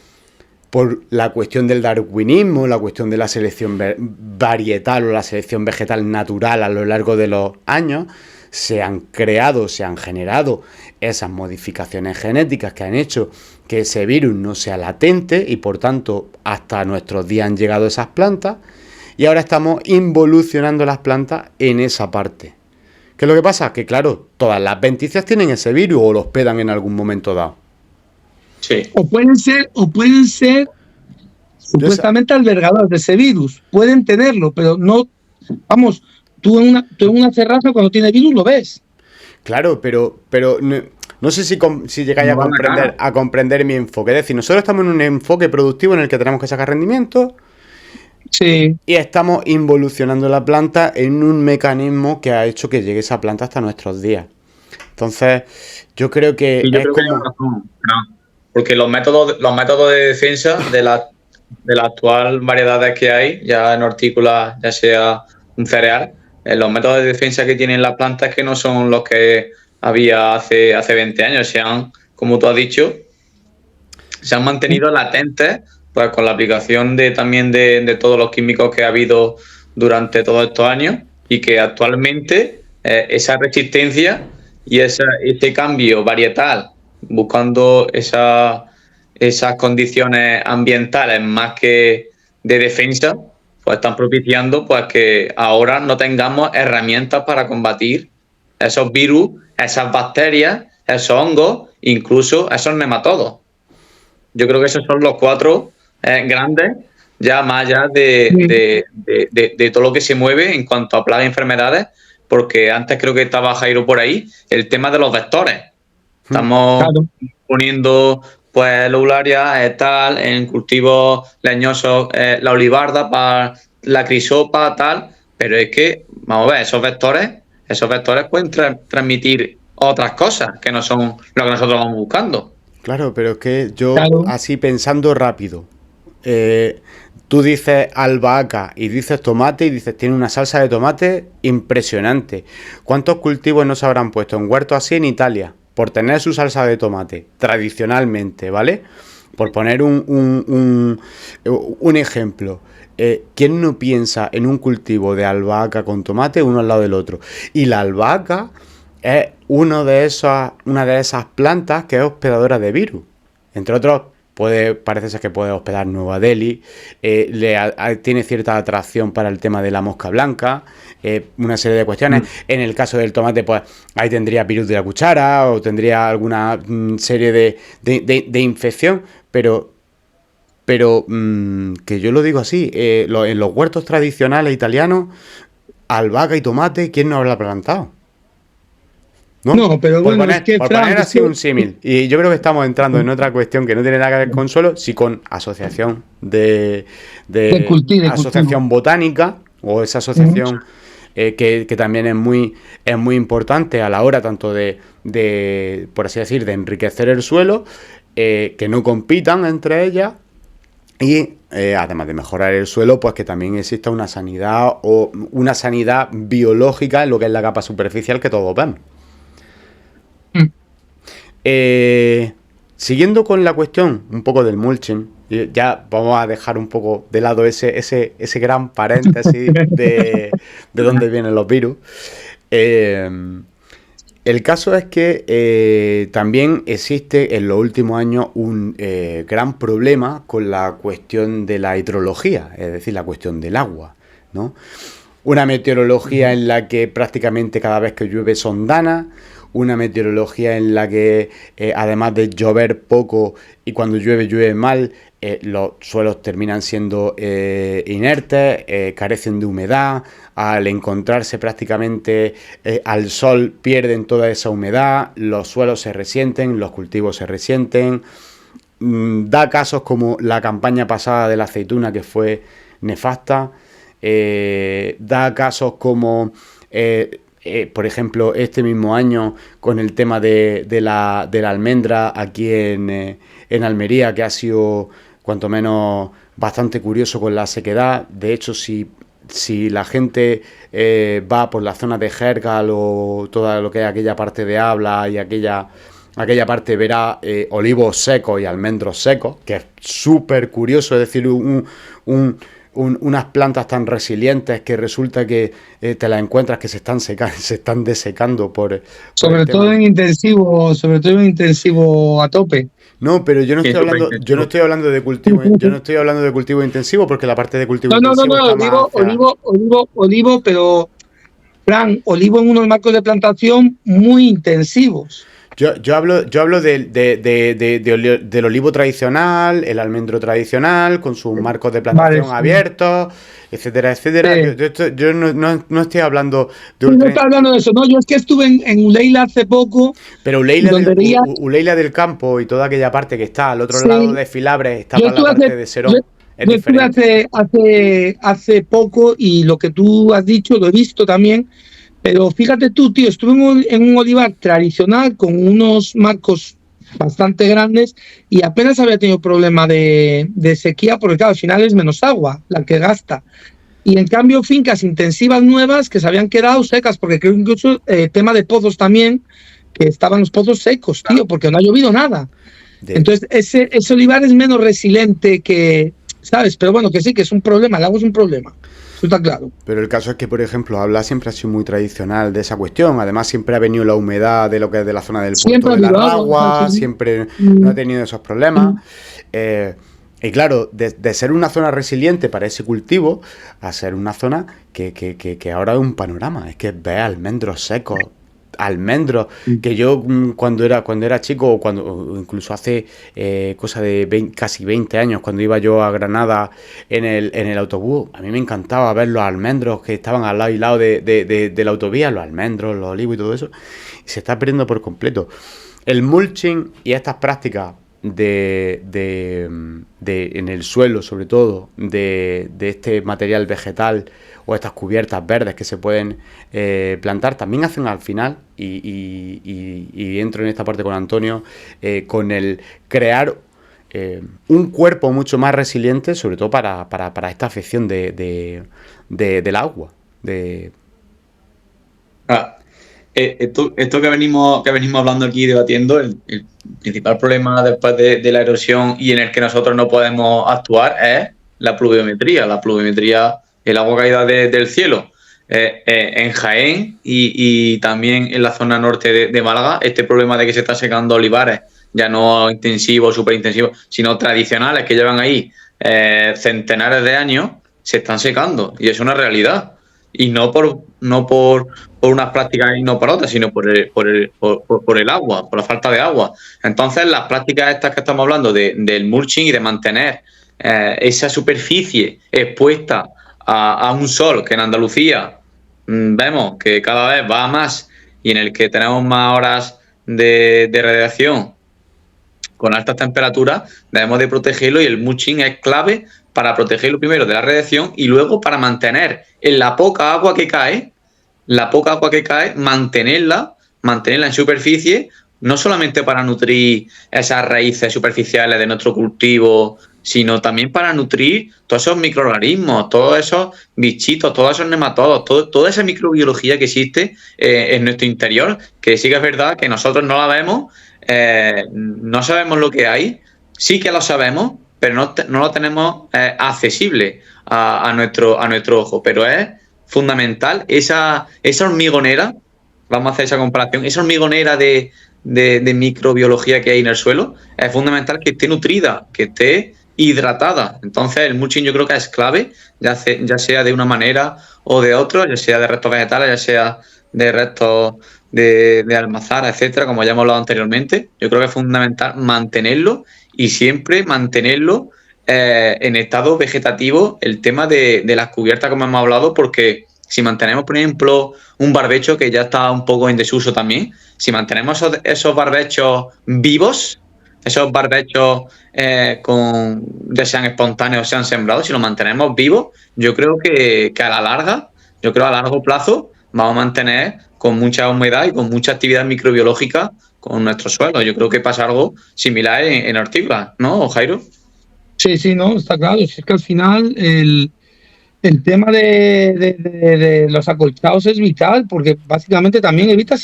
Speaker 3: por la cuestión del darwinismo, la cuestión de la selección varietal o la selección vegetal natural a lo largo de los años, se han generado esas modificaciones genéticas que han hecho que ese virus no sea latente y por tanto hasta nuestros días han llegado esas plantas y ahora estamos involucionando las plantas en esa parte. ¿Qué es lo que pasa? Que claro, todas las venticias tienen ese virus o lo hospedan en algún momento dado.
Speaker 5: Sí.
Speaker 4: O pueden ser supuestamente albergadores de ese virus. Pueden tenerlo, pero no, vamos, tú en una terraza cuando tiene virus lo ves.
Speaker 3: Claro, pero no sé si llegáis a comprender mi enfoque. Es decir, nosotros estamos en un enfoque productivo en el que tenemos que sacar rendimiento.
Speaker 4: Sí.
Speaker 3: Y estamos involucionando la planta en un mecanismo que ha hecho que llegue esa planta hasta nuestros días. Entonces, yo creo que
Speaker 5: yo creo que hay razón, porque los métodos de defensa de las actual variedades que hay, ya en hortícola, ya sea un cereal, los métodos de defensa que tienen las plantas es que no son los que había hace 20 años. Como tú has dicho, se han mantenido latentes pues con la aplicación también de todos los químicos que ha habido durante todos estos años, y que actualmente esa resistencia y ese cambio varietal, buscando esas condiciones ambientales más que de defensa, pues están propiciando pues que ahora no tengamos herramientas para combatir esos virus, esas bacterias, esos hongos, incluso esos nematodos. Yo creo que esos son los 4 grandes, ya más allá de todo lo que se mueve en cuanto a plagas y enfermedades, porque antes creo que estaba Jairo por ahí, el tema de los vectores. Estamos poniendo pues lobularia, tal, en cultivos leñosos, la olivarda para la crisopa, tal, pero es que, vamos a ver, esos vectores pueden transmitir otras cosas que no son lo que nosotros vamos buscando.
Speaker 3: Claro, pero es que yo, así pensando rápido, tú dices albahaca y dices tomate y dices tiene una salsa de tomate impresionante. ¿Cuántos cultivos no se habrán puesto en huertos así en Italia por tener su salsa de tomate tradicionalmente, ¿vale? Por poner un ejemplo. ¿Quién no piensa en un cultivo de albahaca con tomate uno al lado del otro? Y la albahaca es una de esas plantas que es hospedadora de virus. Entre otros, parece ser que puede hospedar Nueva Delhi, tiene cierta atracción para el tema de la mosca blanca, una serie de cuestiones. En el caso del tomate, pues ahí tendría virus de la cuchara o tendría alguna serie de infección, pero que yo lo digo así, en los huertos tradicionales italianos, albahaca y tomate, ¿quién no habrá plantado?
Speaker 4: No, pero bueno,
Speaker 3: es que, por poner así un símil. Y yo creo que estamos entrando en otra cuestión que no tiene nada que ver con suelo, sí con asociación de asociación botánica, o esa asociación que también es muy importante a la hora tanto de por así decir, de enriquecer el suelo, que no compitan entre ellas. Y además de mejorar el suelo, pues que también exista una sanidad o una sanidad biológica en lo que es la capa superficial que todos vemos. Siguiendo con la cuestión un poco del mulching, ya vamos a dejar un poco de lado ese gran paréntesis de dónde vienen los virus. El caso es que también existe en los últimos años un gran problema con la cuestión de la hidrología, es decir, la cuestión del agua, ¿no? Una meteorología en la que prácticamente cada vez que llueve son danas, una meteorología en la que además de llover poco y cuando llueve mal, los suelos terminan siendo inertes, carecen de humedad, al encontrarse prácticamente al sol pierden toda esa humedad, los suelos se resienten, los cultivos se resienten. Da casos como la campaña pasada de la aceituna, que fue nefasta, da casos como por ejemplo, este mismo año con el tema de la almendra aquí en Almería, que ha sido cuanto menos bastante curioso con la sequedad. De hecho, si la gente va por la zona de Jergal o toda lo que es aquella parte de Abla y aquella parte, verá olivos secos y almendros secos, que es súper curioso, es decir, unas plantas tan resilientes que resulta que te las encuentras que se están desecando
Speaker 4: sobre todo en intensivo a tope.
Speaker 3: No, pero yo no estoy hablando de cultivo, intensivo, porque la parte de cultivo intensivo
Speaker 4: olivo, pero Fran, olivo en unos marcos de plantación muy intensivos.
Speaker 3: Yo hablo del olivo tradicional, el almendro tradicional, con sus marcos de plantación abiertos, etcétera, etcétera. Sí. Yo no estoy hablando de
Speaker 4: no estoy hablando de eso, no. Yo es que estuve en Uleila hace poco.
Speaker 3: Pero Uleila del Campo y toda aquella parte que está al otro lado de Filabres, está para la parte de Serón.
Speaker 4: Yo estuve hace poco y lo que tú has dicho lo he visto también. Pero fíjate tú, tío, estuve en un olivar tradicional con unos marcos bastante grandes y apenas había tenido problema de sequía, porque claro, al final es menos agua la que gasta. Y en cambio fincas intensivas nuevas que se habían quedado secas, porque creo que incluso tema de pozos también, que estaban los pozos secos, tío, porque no ha llovido nada. Entonces ese olivar es menos resiliente que, ¿sabes? Pero bueno, que sí, que es un problema, el agua es un problema. Eso está claro.
Speaker 3: Pero el caso es que, por ejemplo, Habla siempre ha sido muy tradicional de esa cuestión. Además, siempre ha venido la humedad de lo que es de la zona del puerto de la Ragua, siempre no ha tenido esos problemas. Y claro, de ser una zona resiliente para ese cultivo, a ser una zona que ahora es un panorama. Es que ves almendros secos, almendros, que yo cuando era chico, o incluso hace cosa de casi 20 años, cuando iba yo a Granada en el autobús, a mí me encantaba ver los almendros que estaban al lado y lado de la autovía, los almendros, los olivos y todo eso, y se está perdiendo por completo. El mulching y estas prácticas en el suelo, sobre todo, de este material vegetal o estas cubiertas verdes que se pueden plantar, también hacen al final, y entro en esta parte con Antonio, con el crear un cuerpo mucho más resiliente, sobre todo para esta afección del agua.
Speaker 5: Esto que venimos hablando aquí, debatiendo, el principal problema después de la erosión y en el que nosotros no podemos actuar es la pluviometría. La pluviometría, el agua caída del cielo. En Jaén y también en la zona norte de Málaga, este problema de que se están secando olivares, ya no intensivos, súper intensivos, sino tradicionales que llevan ahí centenares de años, se están secando, y es una realidad. Y no por unas prácticas y no por otras, sino por el agua, por la falta de agua. Entonces, las prácticas estas que estamos hablando del mulching y de mantener esa superficie expuesta a un sol que en Andalucía vemos que cada vez va a más y en el que tenemos más horas de radiación con altas temperaturas, debemos de protegerlo, y el mulching es clave para protegerlo primero de la radiación y luego para mantener en la poca agua que cae, mantenerla en superficie, no solamente para nutrir esas raíces superficiales de nuestro cultivo, sino también para nutrir todos esos microorganismos, todos esos bichitos, todos esos nematodos, toda esa microbiología que existe en nuestro interior, que sí que es verdad que nosotros no la vemos, no sabemos lo que hay, sí que lo sabemos, pero no lo tenemos accesible a nuestro ojo. Pero es fundamental esa hormigonera, vamos a hacer esa comparación, esa hormigonera de microbiología que hay en el suelo, es fundamental que esté nutrida, que esté hidratada. Entonces el mulching yo creo que es clave, ya sea de una manera o de otra, ya sea de restos vegetales, ya sea de restos de almazara, etcétera, como ya hemos hablado anteriormente. Yo creo que es fundamental mantenerlo, y siempre mantenerlo en estado vegetativo, el tema de las cubiertas, como hemos hablado, porque si mantenemos, por ejemplo, un barbecho que ya está un poco en desuso también, si mantenemos esos barbechos vivos, esos barbechos ya sean espontáneos, sean sembrados, si los mantenemos vivos, yo creo que a largo plazo vamos a mantener con mucha humedad y con mucha actividad microbiológica con nuestro suelo. Yo creo que pasa algo similar en hortícolas, ¿no, Jairo?
Speaker 4: Sí, no, está claro. Es que al final el tema de los acolchados es vital, porque básicamente también evita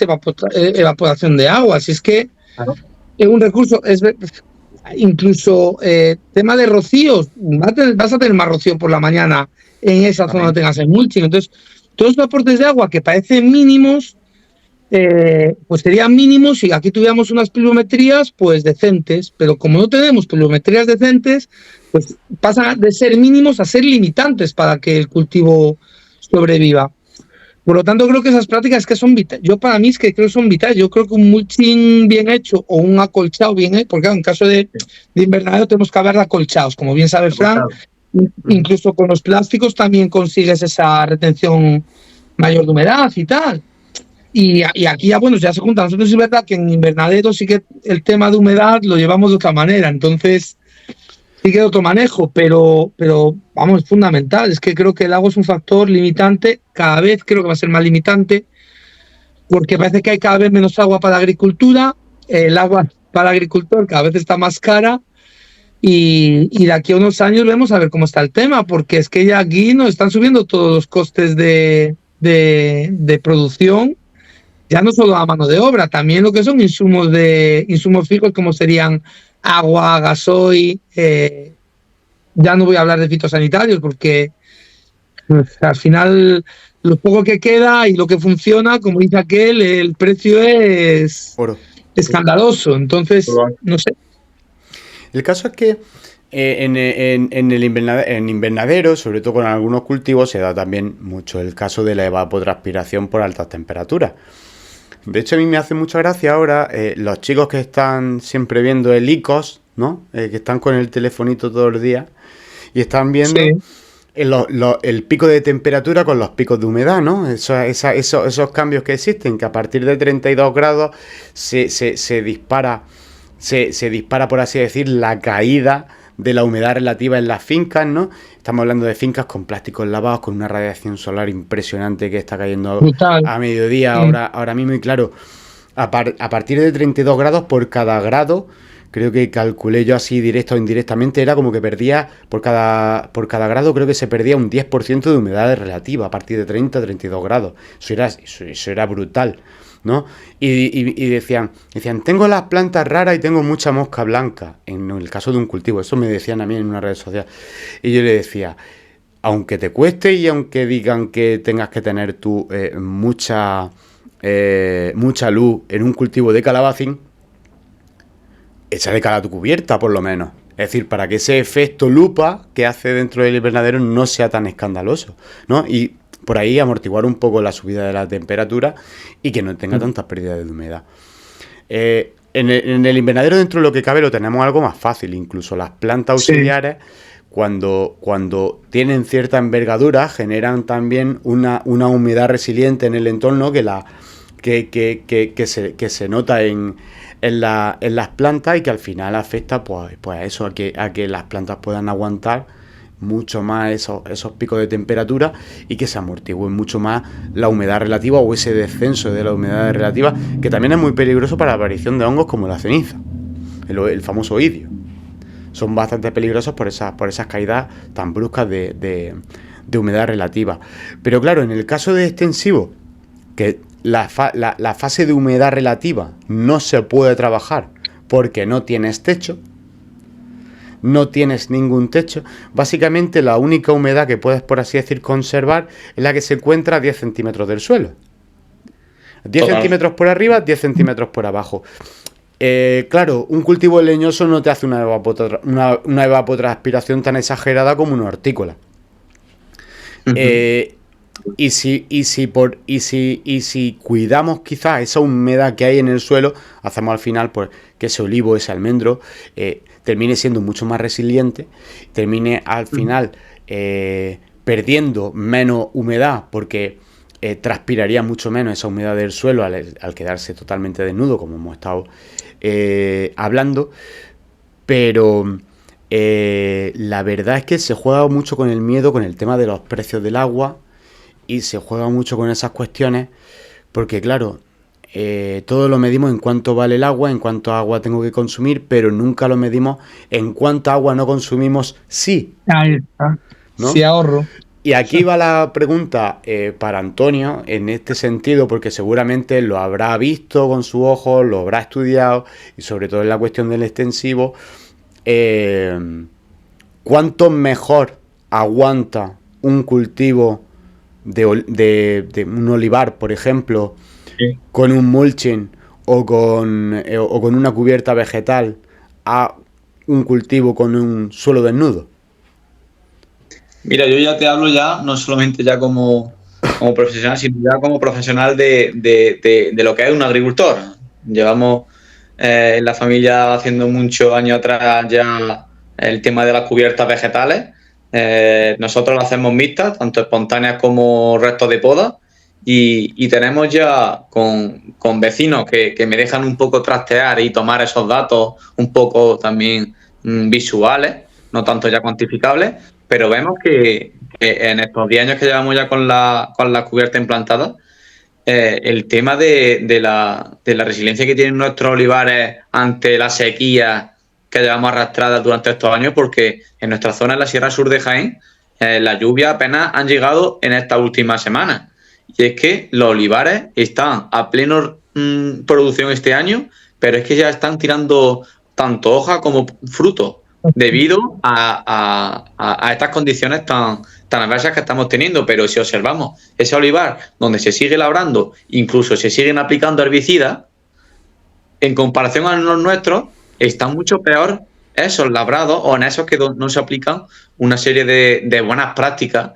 Speaker 4: evaporación de agua. Así es que
Speaker 5: Claro.
Speaker 4: Es un recurso, incluso tema de rocíos, vas a tener más rocío por la mañana en esa zona donde tengas el mulching. Entonces, todos los aportes de agua que parecen mínimos, pues serían mínimos si aquí tuviéramos unas pluviometrías pues decentes, pero como no tenemos pluviometrías decentes, pues pasan de ser mínimos a ser limitantes para que el cultivo sobreviva. Por lo tanto, creo que esas prácticas que son vitales, para mí es que creo que son vitales. Yo creo que un mulching bien hecho o un acolchado bien hecho, porque en caso de invernadero tenemos que hablar de acolchados, como bien sabe Fran, incluso con los plásticos también consigues esa retención mayor de humedad y tal. Y aquí ya se juntan. Nosotros es verdad que en invernadero sí que el tema de humedad lo llevamos de otra manera, entonces sí que de otro manejo, pero vamos, es fundamental. Es que creo que el agua es un factor limitante, cada vez creo que va a ser más limitante, porque parece que hay cada vez menos agua para la agricultura, el agua para el agricultor cada vez está más cara, y de aquí a unos años vemos a ver cómo está el tema, porque es que ya aquí nos están subiendo todos los costes de producción, ya no solo a mano de obra, también lo que son insumos fijos como serían agua, gasoil, ya no voy a hablar de fitosanitarios porque al final lo poco que queda y lo que funciona, como dice aquel, el precio es
Speaker 3: Oro.
Speaker 4: escandaloso. Entonces, no sé.
Speaker 3: El caso es que en el invernadero, sobre todo con algunos cultivos, se da también mucho el caso de la evapotranspiración por altas temperaturas. De hecho, a mí me hace mucha gracia ahora los chicos que están siempre viendo el ICOS, ¿no? Que están con el telefonito todos los días y están viendo
Speaker 4: Sí.
Speaker 3: el pico de temperatura con los picos de humedad, ¿no? Esos cambios que existen, que a partir de 32 grados se dispara, por así decir, la caída de la humedad relativa en las fincas, ¿no? Estamos hablando de fincas con plásticos lavados, con una radiación solar impresionante que está cayendo
Speaker 4: Brutal.
Speaker 3: a mediodía ahora mismo. Y claro, a partir de 32 grados por cada grado, creo que calculé yo así directo o indirectamente, era como que perdía, por cada grado creo que se perdía un 10% de humedad relativa a partir de 30 a 32 grados. Eso era brutal, ¿no? Y decían, tengo las plantas raras y tengo mucha mosca blanca, en el caso de un cultivo. Eso me decían a mí en una red social. Y yo le decía, aunque te cueste y aunque digan que tengas que tener tú mucha luz en un cultivo de calabacín, échale cal a tu cubierta, por lo menos. Es decir, para que ese efecto lupa que hace dentro del invernadero no sea tan escandaloso, ¿no? Y por ahí amortiguar un poco la subida de la temperatura y que no tenga tantas pérdidas de humedad. En el invernadero, dentro de lo que cabe, lo tenemos algo más fácil. Incluso las plantas auxiliares, cuando tienen cierta envergadura, generan también una humedad resiliente en el entorno que se nota en las plantas y que al final afecta pues a eso, a que las plantas puedan aguantar mucho más esos picos de temperatura y que se amortigüe mucho más la humedad relativa o ese descenso de la humedad relativa, que también es muy peligroso para la aparición de hongos como la ceniza, el famoso idio. Son bastante peligrosos por esas caídas tan bruscas de humedad relativa. Pero claro, en el caso de extensivo, que la fase de humedad relativa no se puede trabajar porque no tienes techo, no tienes ningún techo, básicamente la única humedad que puedes, por así decir, conservar es la que se encuentra a 10 centímetros del suelo. 10 centímetros por arriba, 10 centímetros por abajo. Claro, un cultivo leñoso no te hace una evapotranspiración tan exagerada como una hortícola. Y si cuidamos quizás esa humedad que hay en el suelo, hacemos al final pues que ese olivo, ese almendro, termine siendo mucho más resiliente, termine al final perdiendo menos humedad porque transpiraría mucho menos esa humedad del suelo al quedarse totalmente desnudo, como hemos estado hablando. Pero la verdad es que se juega mucho con el miedo, con el tema de los precios del agua, y se juega mucho con esas cuestiones porque claro, todo lo medimos en cuánto vale el agua, en cuánto agua tengo que consumir, pero nunca lo medimos en cuánta agua no consumimos sí.
Speaker 4: Ahí está.
Speaker 3: ¿No?
Speaker 4: Sí, ahorro.
Speaker 3: Y aquí va la pregunta para Antonio en este sentido, porque seguramente lo habrá visto con sus ojos, lo habrá estudiado y sobre todo en la cuestión del extensivo. ¿Cuánto mejor aguanta un cultivo de un olivar, por ejemplo, con un mulching o con una cubierta vegetal a un cultivo con un suelo desnudo?
Speaker 5: Mira, yo ya te hablo ya, no solamente ya como profesional, sino ya como profesional de lo que es un agricultor. Llevamos en la familia haciendo muchos años atrás ya el tema de las cubiertas vegetales. Nosotros las hacemos mixtas, tanto espontáneas como restos de poda, y tenemos ya con vecinos que me dejan un poco trastear y tomar esos datos un poco también visuales, no tanto ya cuantificables, pero vemos que en estos 10 años que llevamos ya con la cubierta implantada, el tema de la resiliencia que tienen nuestros olivares ante la sequía que llevamos arrastradas durante estos años, porque en nuestra zona, en la Sierra Sur de Jaén, las lluvias apenas han llegado en estas últimas semanas. Y es que los olivares están a pleno producción este año, pero es que ya están tirando tanto hoja como fruto debido a estas condiciones tan adversas que estamos teniendo. Pero si observamos ese olivar donde se sigue labrando, incluso se siguen aplicando herbicidas, en comparación a los nuestros, están mucho peor esos labrados o en esos que no se aplican una serie de buenas prácticas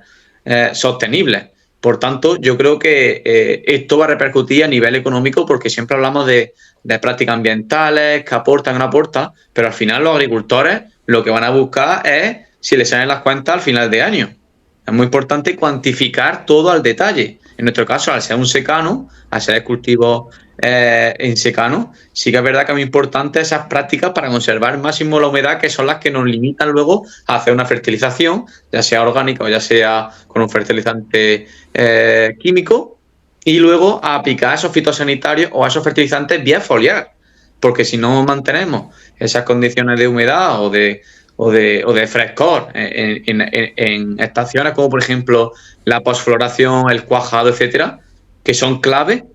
Speaker 5: sostenibles. Por tanto, yo creo que esto va a repercutir a nivel económico, porque siempre hablamos de prácticas ambientales, que aportan o no aportan, pero al final los agricultores lo que van a buscar es si les salen las cuentas al final de año. Es muy importante cuantificar todo al detalle. En nuestro caso, al ser un secano, al ser cultivos en secano, sí que es verdad que es muy importante esas prácticas para conservar al máximo la humedad, que son las que nos limitan luego a hacer una fertilización, ya sea orgánica o ya sea con un fertilizante químico, y luego a aplicar esos fitosanitarios o esos fertilizantes vía foliar, porque si no mantenemos esas condiciones de humedad o de frescor en estaciones como por ejemplo la posfloración, el cuajado, etcétera, que son clave,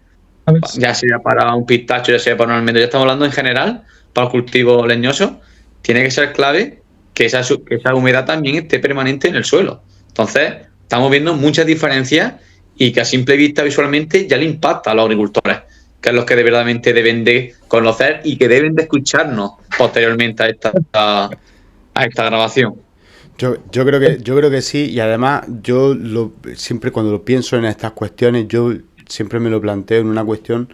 Speaker 5: ya sea para un pistacho, ya sea para un almendro, ya estamos hablando en general para el cultivo leñoso, tiene que ser clave que esa humedad también esté permanente en el suelo. Entonces, estamos viendo muchas diferencias y que a simple vista visualmente ya le impacta a los agricultores, que es los que de verdaderamente deben de conocer y que deben de escucharnos posteriormente a esta grabación.
Speaker 3: Yo creo que sí, y además siempre cuando lo pienso en estas cuestiones, yo siempre me lo planteo en una cuestión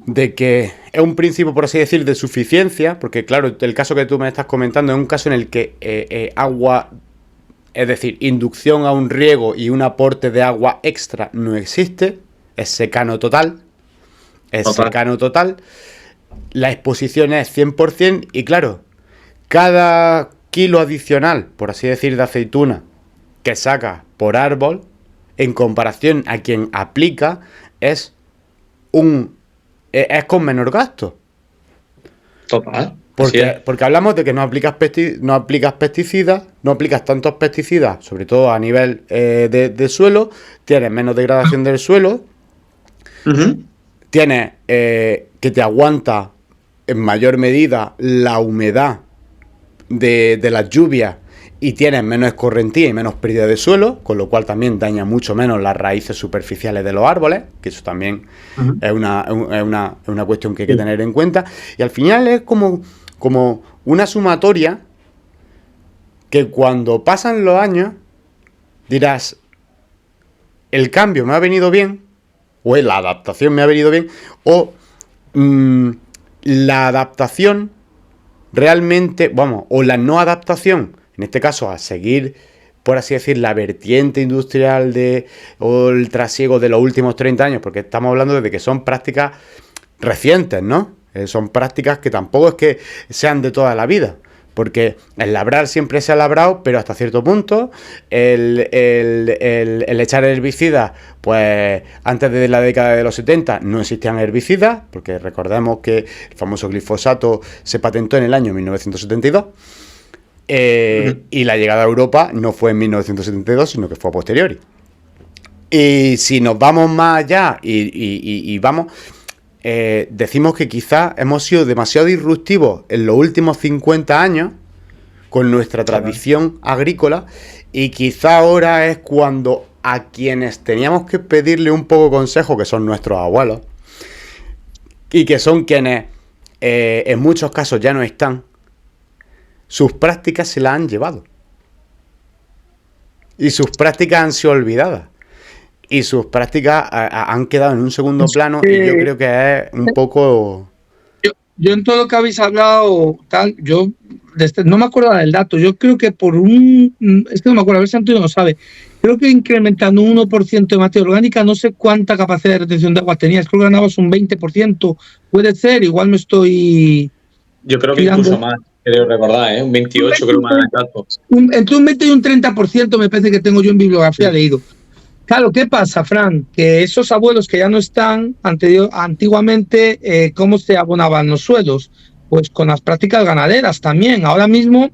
Speaker 3: de que es un principio, por así decir, de suficiencia, porque claro, el caso que tú me estás comentando es un caso en el que agua, es decir, inducción a un riego y un aporte de agua extra no existe, es secano total, la exposición es 100% y claro, cada kilo adicional, por así decir, de aceituna que saca por árbol, en comparación a quien aplica, es con menor gasto.
Speaker 5: Total.
Speaker 3: Porque hablamos de que no aplicas pesticidas, no aplicas tantos pesticidas, sobre todo a nivel de suelo, tienes menos degradación del suelo, tienes que te aguanta en mayor medida la humedad de las lluvias y tienes menos escorrentía y menos pérdida de suelo, con lo cual también daña mucho menos las raíces superficiales de los árboles, que eso también es una cuestión que hay que tener en cuenta. Y al final es como una sumatoria que cuando pasan los años dirás, el cambio me ha venido bien, o la adaptación me ha venido bien, o la adaptación realmente, o la no adaptación, en este caso a seguir, por así decir, la vertiente industrial o el trasiego de los últimos 30 años, porque estamos hablando de que son prácticas recientes, ¿no? Son prácticas que tampoco es que sean de toda la vida, porque el labrar siempre se ha labrado, pero hasta cierto punto, el echar herbicidas, pues antes de la década de los 70 no existían herbicidas, porque recordemos que el famoso glifosato se patentó en el año 1972, y la llegada a Europa no fue en 1972, sino que fue a posteriori. Y si nos vamos más allá y vamos... decimos que quizás hemos sido demasiado disruptivos en los últimos 50 años con nuestra tradición agrícola y quizá ahora es cuando a quienes teníamos que pedirle un poco consejo, que son nuestros abuelos y que son quienes en muchos casos ya no están, sus prácticas se las han llevado y sus prácticas han sido olvidadas. Y sus prácticas han quedado en un segundo plano y yo creo que es un poco...
Speaker 4: Yo en todo lo que habéis hablado, no me acuerdo del dato, yo creo que es que no me acuerdo, a ver si Antonio lo sabe, creo que incrementando un 1% de materia orgánica, no sé cuánta capacidad de retención de agua tenías, creo que ganabas un 20%, puede ser, igual me estoy...
Speaker 5: Yo creo que incluso más, creo recordar, un 28 creo más exacto.
Speaker 4: Entre un 20 y un 30% me parece que tengo yo en bibliografía leído. Claro, ¿qué pasa, Fran? Que esos abuelos que ya no están, antiguamente, ¿cómo se abonaban los suelos? pues con las prácticas ganaderas también. Ahora mismo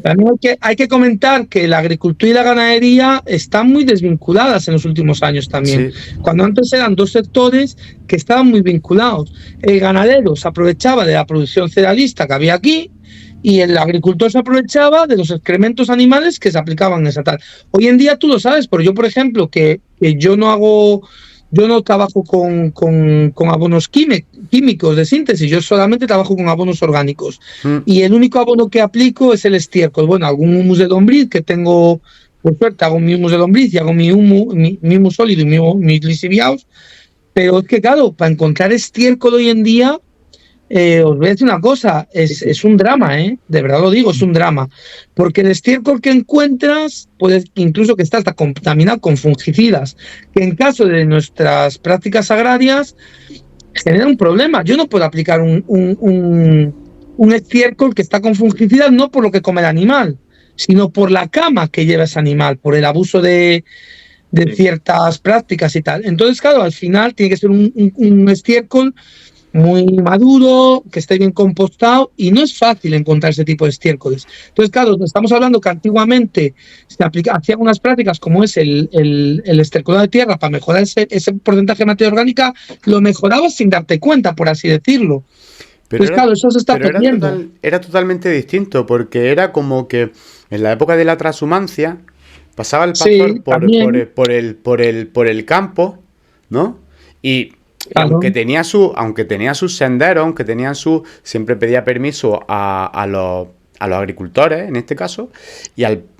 Speaker 4: también hay que comentar que la agricultura y la ganadería están muy desvinculadas en los últimos años también.
Speaker 3: Sí.
Speaker 4: Cuando antes eran dos sectores que estaban muy vinculados. El ganadero se aprovechaba de la producción cerealista que había aquí y el agricultor se aprovechaba de los excrementos animales que se aplicaban en esa tal. Hoy en día tú lo sabes, pero yo, por ejemplo, que yo no trabajo con abonos químicos de síntesis, yo solamente trabajo con abonos orgánicos. Y el único abono que aplico es el estiércol. Bueno, algún humus de lombriz que tengo, por suerte, hago mi humus de lombriz y hago mi humus sólido y mis lisiviados. Pero es que, claro, para encontrar estiércol hoy en día, os voy a decir una cosa, es un drama, de verdad lo digo, es un drama, porque el estiércol que encuentras, puede incluso que está hasta contaminado con fungicidas, que en caso de nuestras prácticas agrarias genera un problema. Yo no puedo aplicar un estiércol que está con fungicidas no por lo que come el animal, sino por la cama que lleva ese animal, por el abuso de ciertas prácticas y tal. Entonces, claro, al final tiene que ser un estiércol muy maduro, que esté bien compostado, y no es fácil encontrar ese tipo de estiércoles. Entonces, claro, estamos hablando que antiguamente hacían unas prácticas como es el estercolado de tierra para mejorar ese porcentaje de materia orgánica, lo mejorabas sin darte cuenta, por así decirlo.
Speaker 3: Pero
Speaker 4: pues claro, eso se está perdiendo.
Speaker 3: Era totalmente distinto, porque era como que en la época de la transhumancia pasaba el pastor por el campo, ¿no? Y claro, aunque tenía sus senderos, siempre pedía permiso a los agricultores, en este caso,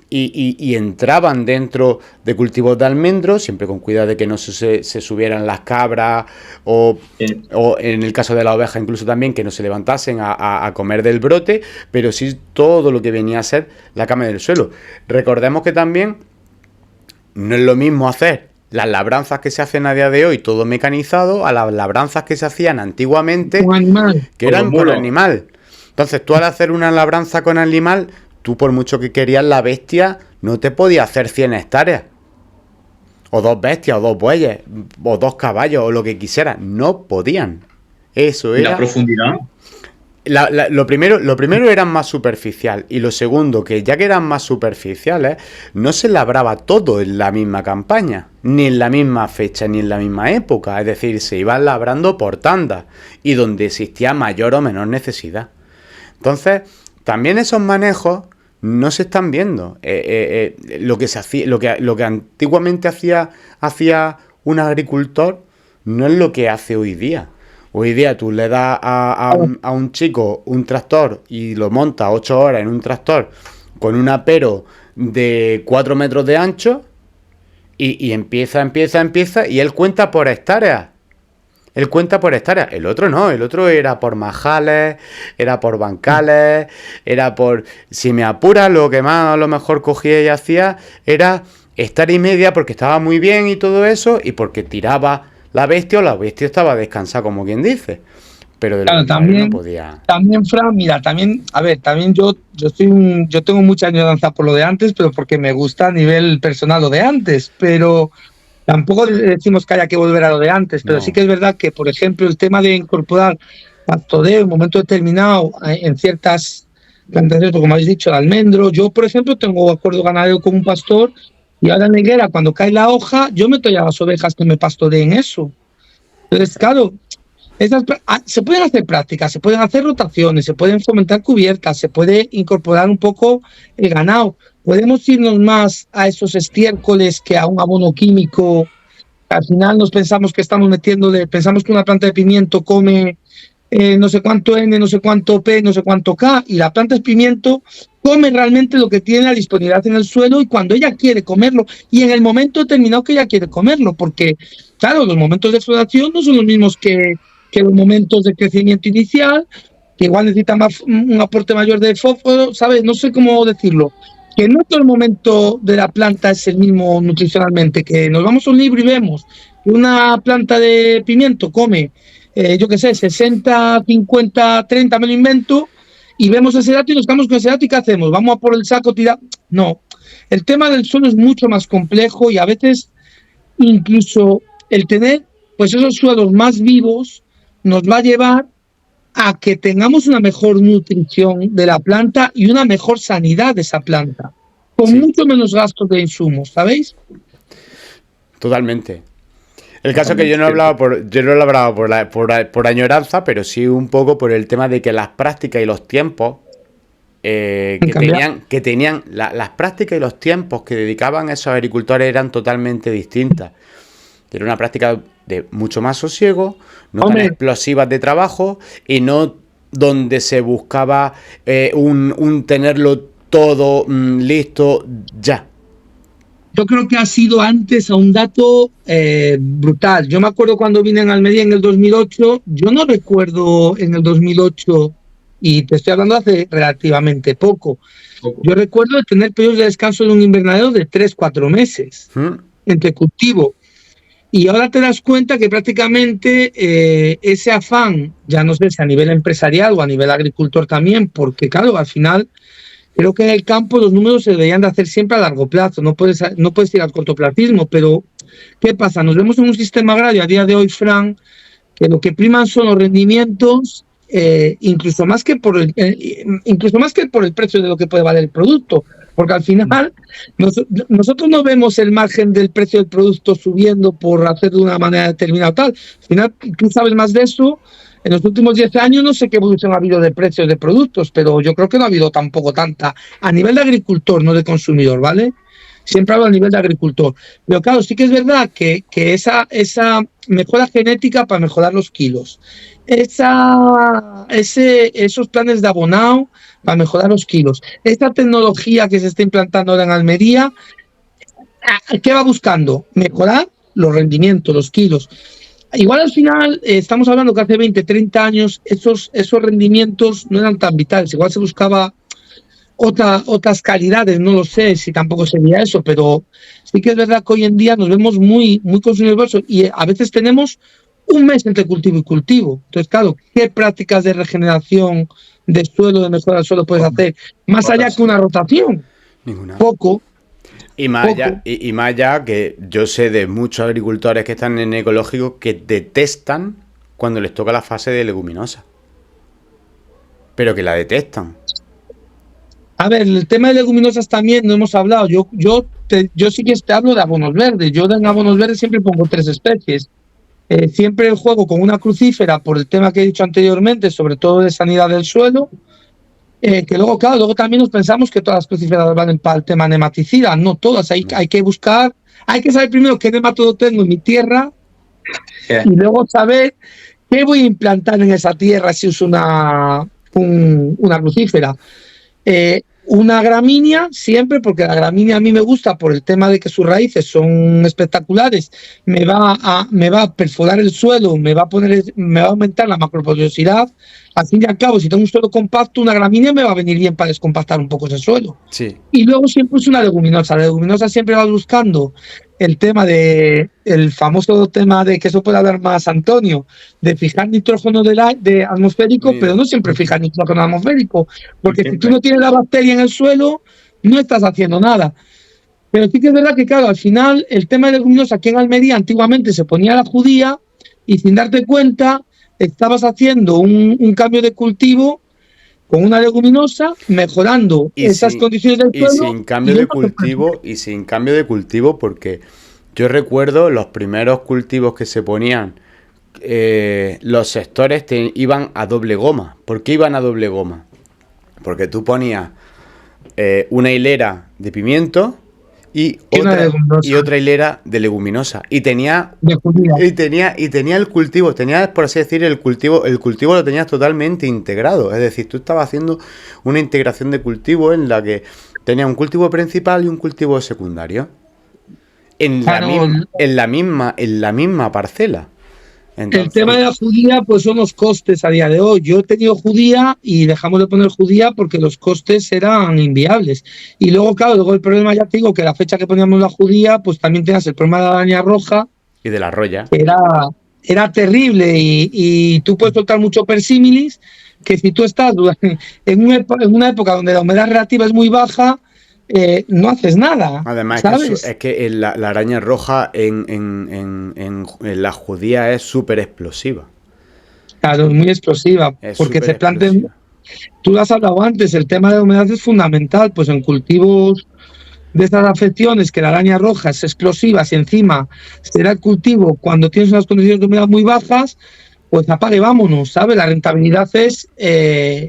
Speaker 3: y entraban dentro de cultivos de almendros, siempre con cuidado de que no se subieran las cabras, o en el caso de la oveja incluso también, que no se levantasen a comer del brote, pero sí todo lo que venía a ser la cama del suelo. Recordemos que también no es lo mismo hacer las labranzas que se hacen a día de hoy, todo mecanizado, a las labranzas que se hacían antiguamente, que eran con animal. Entonces, tú al hacer una labranza con animal, tú por mucho que querías la bestia, no te podías hacer 100 hectáreas. O 2 bestias, o 2 bueyes, o 2 caballos, o lo que quisieras. No podían. Eso era...
Speaker 5: ¿Y la profundidad?
Speaker 3: Lo primero eran más superficial, y lo segundo, que ya que eran más superficiales, no se labraba todo en la misma campaña, ni en la misma fecha, ni en la misma época. Es decir, se iban labrando por tandas, y donde existía mayor o menor necesidad. Entonces, también esos manejos no se están viendo. Lo que se hacía, lo que antiguamente hacía un agricultor no es lo que hace hoy día. Hoy día tú le das a un chico un tractor y lo monta 8 horas en un tractor con un apero de 4 metros de ancho y empieza y él cuenta por hectáreas. El otro no, el otro era por majales, era por bancales, era por... Si me apura, lo que más a lo mejor cogía y hacía era 1,5 hectáreas porque estaba muy bien y todo eso, y porque tiraba la bestia, o la bestia estaba descansada, como quien dice. Pero de lo
Speaker 4: claro, también,
Speaker 3: no podía.
Speaker 4: También, Fran, mira, también yo tengo mucha añoranza por lo de antes, pero porque me gusta a nivel personal lo de antes, pero tampoco decimos que haya que volver a lo de antes, pero sí que es verdad que, por ejemplo, el tema de incorporar pastoreo en un momento determinado en ciertas plantaciones, como habéis dicho, de almendro. Yo, por ejemplo, tengo acuerdo ganadero con un pastor, y ahora en higuera, cuando cae la hoja, yo meto ya las ovejas que me pastoreen eso. Entonces, claro, se pueden hacer prácticas, se pueden hacer rotaciones, se pueden fomentar cubiertas, se puede incorporar un poco el ganado. Podemos irnos más a esos estiércoles que a un abono químico. Al final nos pensamos que estamos pensamos que una planta de pimiento come no sé cuánto N, no sé cuánto P, no sé cuánto K, y la planta de pimiento come realmente lo que tiene a disponibilidad en el suelo, y cuando ella quiere comerlo, y en el momento determinado que ella quiere comerlo, porque claro, los momentos de floración no son los mismos que los momentos de crecimiento inicial, que igual necesitan un aporte mayor de fósforo, ¿sabes? No sé cómo decirlo. Que no todo el momento de la planta es el mismo nutricionalmente, que nos vamos a un libro y vemos que una planta de pimiento come, yo qué sé, 60, 50, 30, me lo invento, y vemos ese dato y nos quedamos con ese dato, ¿y qué hacemos? ¿Vamos a por el saco tirar? No. El tema del suelo es mucho más complejo, y a veces incluso el tener pues esos suelos más vivos nos va a llevar a que tengamos una mejor nutrición de la planta y una mejor sanidad de esa planta, con mucho menos gastos de insumos, ¿sabéis?
Speaker 3: Totalmente. El caso es que yo no he hablado por añoranza, pero sí un poco por el tema de que las prácticas y los tiempos que tenían las prácticas y los tiempos que dedicaban esos agricultores eran totalmente distintas. Era una práctica de mucho más sosiego, no tan explosivas de trabajo y no donde se buscaba un tenerlo todo listo ya.
Speaker 4: Yo creo que ha sido antes a un dato brutal. Yo me acuerdo cuando vine en Almería en el 2008, yo no recuerdo en el 2008, y te estoy hablando hace relativamente poco, yo recuerdo tener periodos de descanso de un invernadero de 3-4 meses entre cultivo. Y ahora te das cuenta que prácticamente ese afán, ya no sé si a nivel empresarial o a nivel agricultor también, porque claro, al final creo que en el campo los números se deberían de hacer siempre a largo plazo, no puedes ir al cortoplacismo, pero ¿qué pasa? Nos vemos en un sistema agrario a día de hoy, Fran, que lo que priman son los rendimientos, incluso más que por el precio de lo que puede valer el producto, porque al final nosotros no vemos el margen del precio del producto subiendo por hacer de una manera determinada o tal. Al final, tú sabes más de eso. En los últimos 10 años no sé qué evolución ha habido de precios de productos, pero yo creo que no ha habido tampoco tanta a nivel de agricultor, no de consumidor, ¿vale? Siempre hablo a nivel de agricultor. Pero claro, sí que es verdad que esa mejora genética para mejorar los kilos, esos planes de abonado para mejorar los kilos, esta tecnología que se está implantando ahora en Almería, ¿qué va buscando? Mejorar los rendimientos, los kilos. Igual al final estamos hablando que hace 20, 30 años esos rendimientos no eran tan vitales, igual se buscaba otras calidades, no lo sé si tampoco sería eso, pero sí que es verdad que hoy en día nos vemos muy, muy consumidores y a veces tenemos un mes entre cultivo y cultivo. Entonces, claro, ¿qué prácticas de regeneración de suelo, de mejora del suelo puedes hacer? Más allá que una rotación.
Speaker 3: Ninguna.
Speaker 4: Poco.
Speaker 3: Y más allá que yo sé de muchos agricultores que están en ecológico que detestan cuando les toca la fase de leguminosa. Pero que la detestan.
Speaker 4: A ver, el tema de leguminosas también no hemos hablado. Yo sí que te hablo de abonos verdes. Yo en abonos verdes siempre pongo 3 especies. Siempre juego con una crucífera por el tema que he dicho anteriormente, sobre todo de sanidad del suelo. Que luego, claro, luego también nos pensamos que todas las crucíferas valen para el tema nematicida. No todas. Hay que buscar, hay que saber primero qué nematodo tengo en mi tierra y luego saber qué voy a implantar en esa tierra si uso una crucífera. Una gramínea siempre, porque la gramínea a mí me gusta por el tema de que sus raíces son espectaculares, me va a perforar el suelo, me va a aumentar la macroporiosidad. Al fin y al cabo, si tengo un suelo compacto, una gramínea me va a venir bien para descompactar un poco ese suelo.
Speaker 3: Sí. Y
Speaker 4: luego siempre es una leguminosa. La leguminosa siempre va buscando el famoso tema de que eso puede hablar más Antonio, de fijar nitrógeno de atmosférico, pero no siempre fijar nitrógeno atmosférico, porque si tú no tienes la bacteria en el suelo, no estás haciendo nada. Pero sí que es verdad que, claro, al final el tema de leguminosa aquí en Almería antiguamente se ponía la judía y sin darte cuenta estabas haciendo un cambio de cultivo con una leguminosa, mejorando esas condiciones del suelo.
Speaker 3: Y sin cambio de cultivo, porque yo recuerdo los primeros cultivos que se ponían, los sectores iban a doble goma. ¿Por qué iban a doble goma? Porque tú ponías una hilera de pimiento y otra hilera de leguminosa. Y tenía el cultivo, por así decir, el cultivo lo tenías totalmente integrado. Es decir, tú estabas haciendo una integración de cultivo en la que tenías un cultivo principal y un cultivo secundario. En la misma parcela. Entonces,
Speaker 4: el tema de la judía, pues son los costes a día de hoy. Yo he tenido judía y dejamos de poner judía porque los costes eran inviables. Y luego, claro, el problema, ya te digo, que la fecha que poníamos la judía, pues también tenías el problema de la araña roja.
Speaker 3: Y de la roya.
Speaker 4: Era terrible y tú puedes soltar mucho persímilis, que si tú estás en una época donde la humedad relativa es muy baja, no haces nada.
Speaker 3: Además,
Speaker 4: ¿sabes?
Speaker 3: es que la araña roja en la judía es súper explosiva.
Speaker 4: Claro, es muy explosiva,
Speaker 3: Es
Speaker 4: porque
Speaker 3: súper
Speaker 4: se planten.
Speaker 3: explosiva.
Speaker 4: Tú lo has hablado antes, el tema de la humedad es fundamental, pues en cultivos de estas afecciones, que la araña roja es explosiva, si encima será el cultivo cuando tienes unas condiciones de humedad muy bajas, pues apague, vámonos, ¿sabes? La rentabilidad es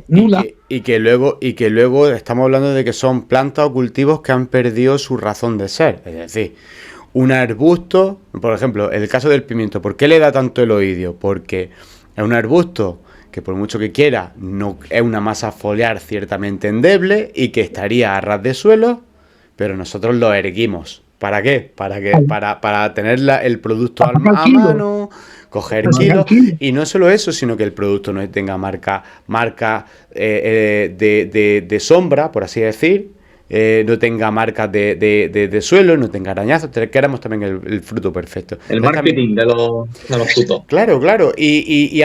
Speaker 4: nula.
Speaker 3: Y que luego estamos hablando de que son plantas o cultivos que han perdido su razón de ser. Es decir, un arbusto, por ejemplo, en el caso del pimiento, ¿por qué le da tanto el oidio? Porque es un arbusto que por mucho que quiera, no es una masa foliar ciertamente endeble y que estaría a ras de suelo, pero nosotros lo erguimos. ¿Para qué? Para tener el producto a mano, coger kilos. Y no solo eso, sino que el producto no tenga marca de sombra, por así decir, no tenga marcas de suelo, no tenga arañazos. Queremos también el fruto perfecto.
Speaker 5: El marketing de los frutos.
Speaker 3: Claro. Y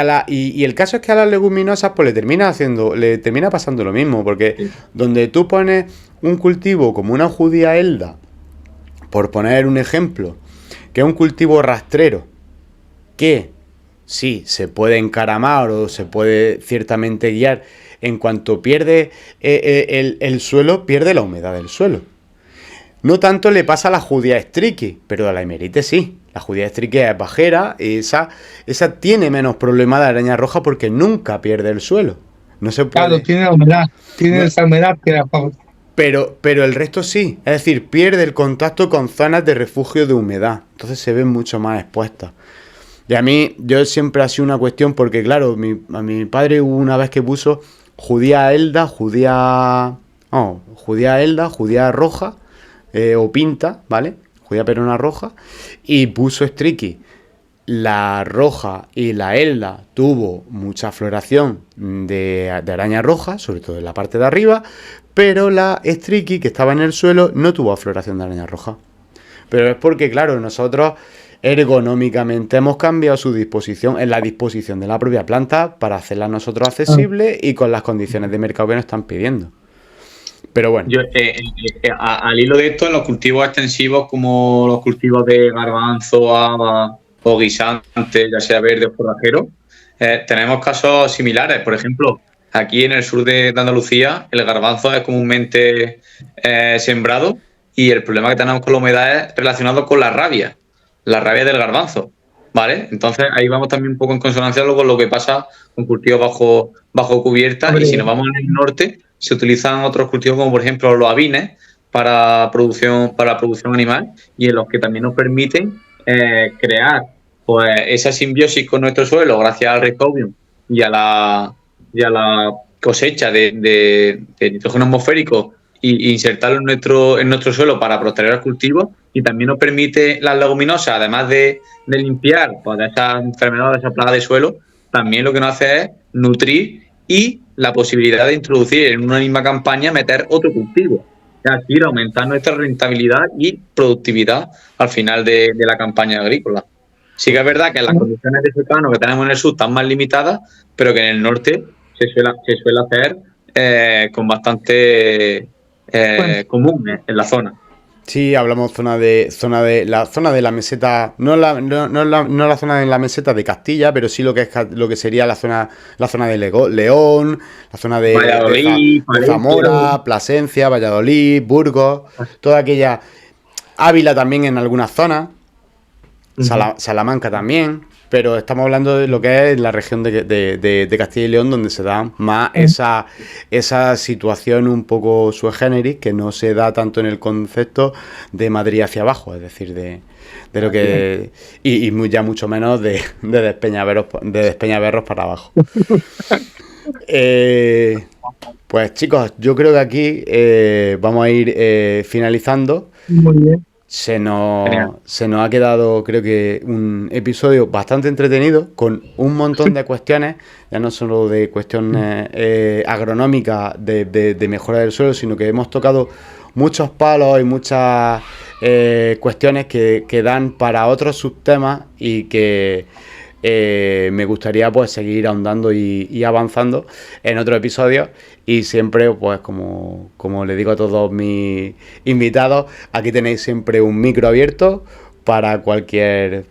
Speaker 3: el caso es que a las leguminosas pues le termina pasando lo mismo, porque sí, donde tú pones un cultivo como una judía elda, por poner un ejemplo, que es un cultivo rastrero, que sí, se puede encaramar o se puede ciertamente guiar, en cuanto pierde el suelo, pierde la humedad del suelo. No tanto le pasa a la judía striqui, pero a la emerite sí. La judía striqui es bajera y esa tiene menos problema de araña roja porque nunca pierde el suelo. No se puede.
Speaker 4: Claro, tiene la humedad, esa humedad que da.
Speaker 3: Pero el resto sí, es decir, pierde el contacto con zonas de refugio de humedad, entonces se ven mucho más expuestas. Y a mí, yo siempre ha sido una cuestión, porque claro, a mi padre hubo una vez que puso judía roja, o pinta, ¿vale? Judía perona roja, y puso striqui. La roja y la elda tuvo mucha floración de araña roja, sobre todo en la parte de arriba, pero la striqui, que estaba en el suelo, no tuvo floración de araña roja. Pero es porque, claro, nosotros ergonómicamente hemos cambiado su disposición, en la disposición de la propia planta, para hacerla nosotros accesible y con las condiciones de mercado que nos están pidiendo. Pero bueno.
Speaker 5: Al hilo de esto, en los cultivos extensivos, como los cultivos de garbanzo, haba o guisantes, ya sea verde o forrajero, tenemos casos similares. Por ejemplo, aquí en el sur de Andalucía, el garbanzo es comúnmente sembrado, y el problema que tenemos con la humedad es relacionado con la rabia del garbanzo, ¿vale? Entonces ahí vamos también un poco en consonancia con lo que pasa con cultivos bajo cubierta. Y si nos vamos al norte, se utilizan otros cultivos como por ejemplo los avines para producción animal, y en los que también nos permiten crear pues esa simbiosis con nuestro suelo gracias al Rhizobium y a la cosecha de nitrógeno atmosférico, e insertarlo en nuestro suelo para proteger el cultivo. Y también nos permite las leguminosas, además de limpiar pues, de esas enfermedades, de esa plaga de suelo, también lo que nos hace es nutrir, y la posibilidad de introducir en una misma campaña, meter otro cultivo, y así aumentar nuestra rentabilidad y productividad al final de la campaña agrícola. Sí que es verdad que las condiciones de secano que tenemos en el sur están más limitadas, pero que en el norte se suele hacer con bastante común en la zona.
Speaker 3: Sí, hablamos la zona de la meseta, no la zona de la meseta de Castilla, pero sí lo que sería la zona de León, la zona de
Speaker 5: Valladolid,
Speaker 3: de Zamora, Plasencia, Valladolid, Burgos, toda aquella, Ávila también en algunas zonas, Salamanca también. Pero estamos hablando de lo que es la región de Castilla y León, donde se da más esa situación un poco sui generis, que no se da tanto en el concepto de Madrid hacia abajo, es decir, de lo que... Y ya mucho menos de Despeñaperros para abajo. Pues chicos, yo creo que aquí vamos a ir finalizando.
Speaker 4: Muy bien.
Speaker 3: Se nos ha quedado, creo que, un episodio bastante entretenido, con un montón de cuestiones, ya no solo de cuestiones agronómicas de mejora del suelo, sino que hemos tocado muchos palos y muchas cuestiones que dan para otros subtemas, y que me gustaría pues seguir ahondando y avanzando en otros episodios. Y siempre, pues como le digo a todos mis invitados, aquí tenéis siempre un micro abierto para cualquier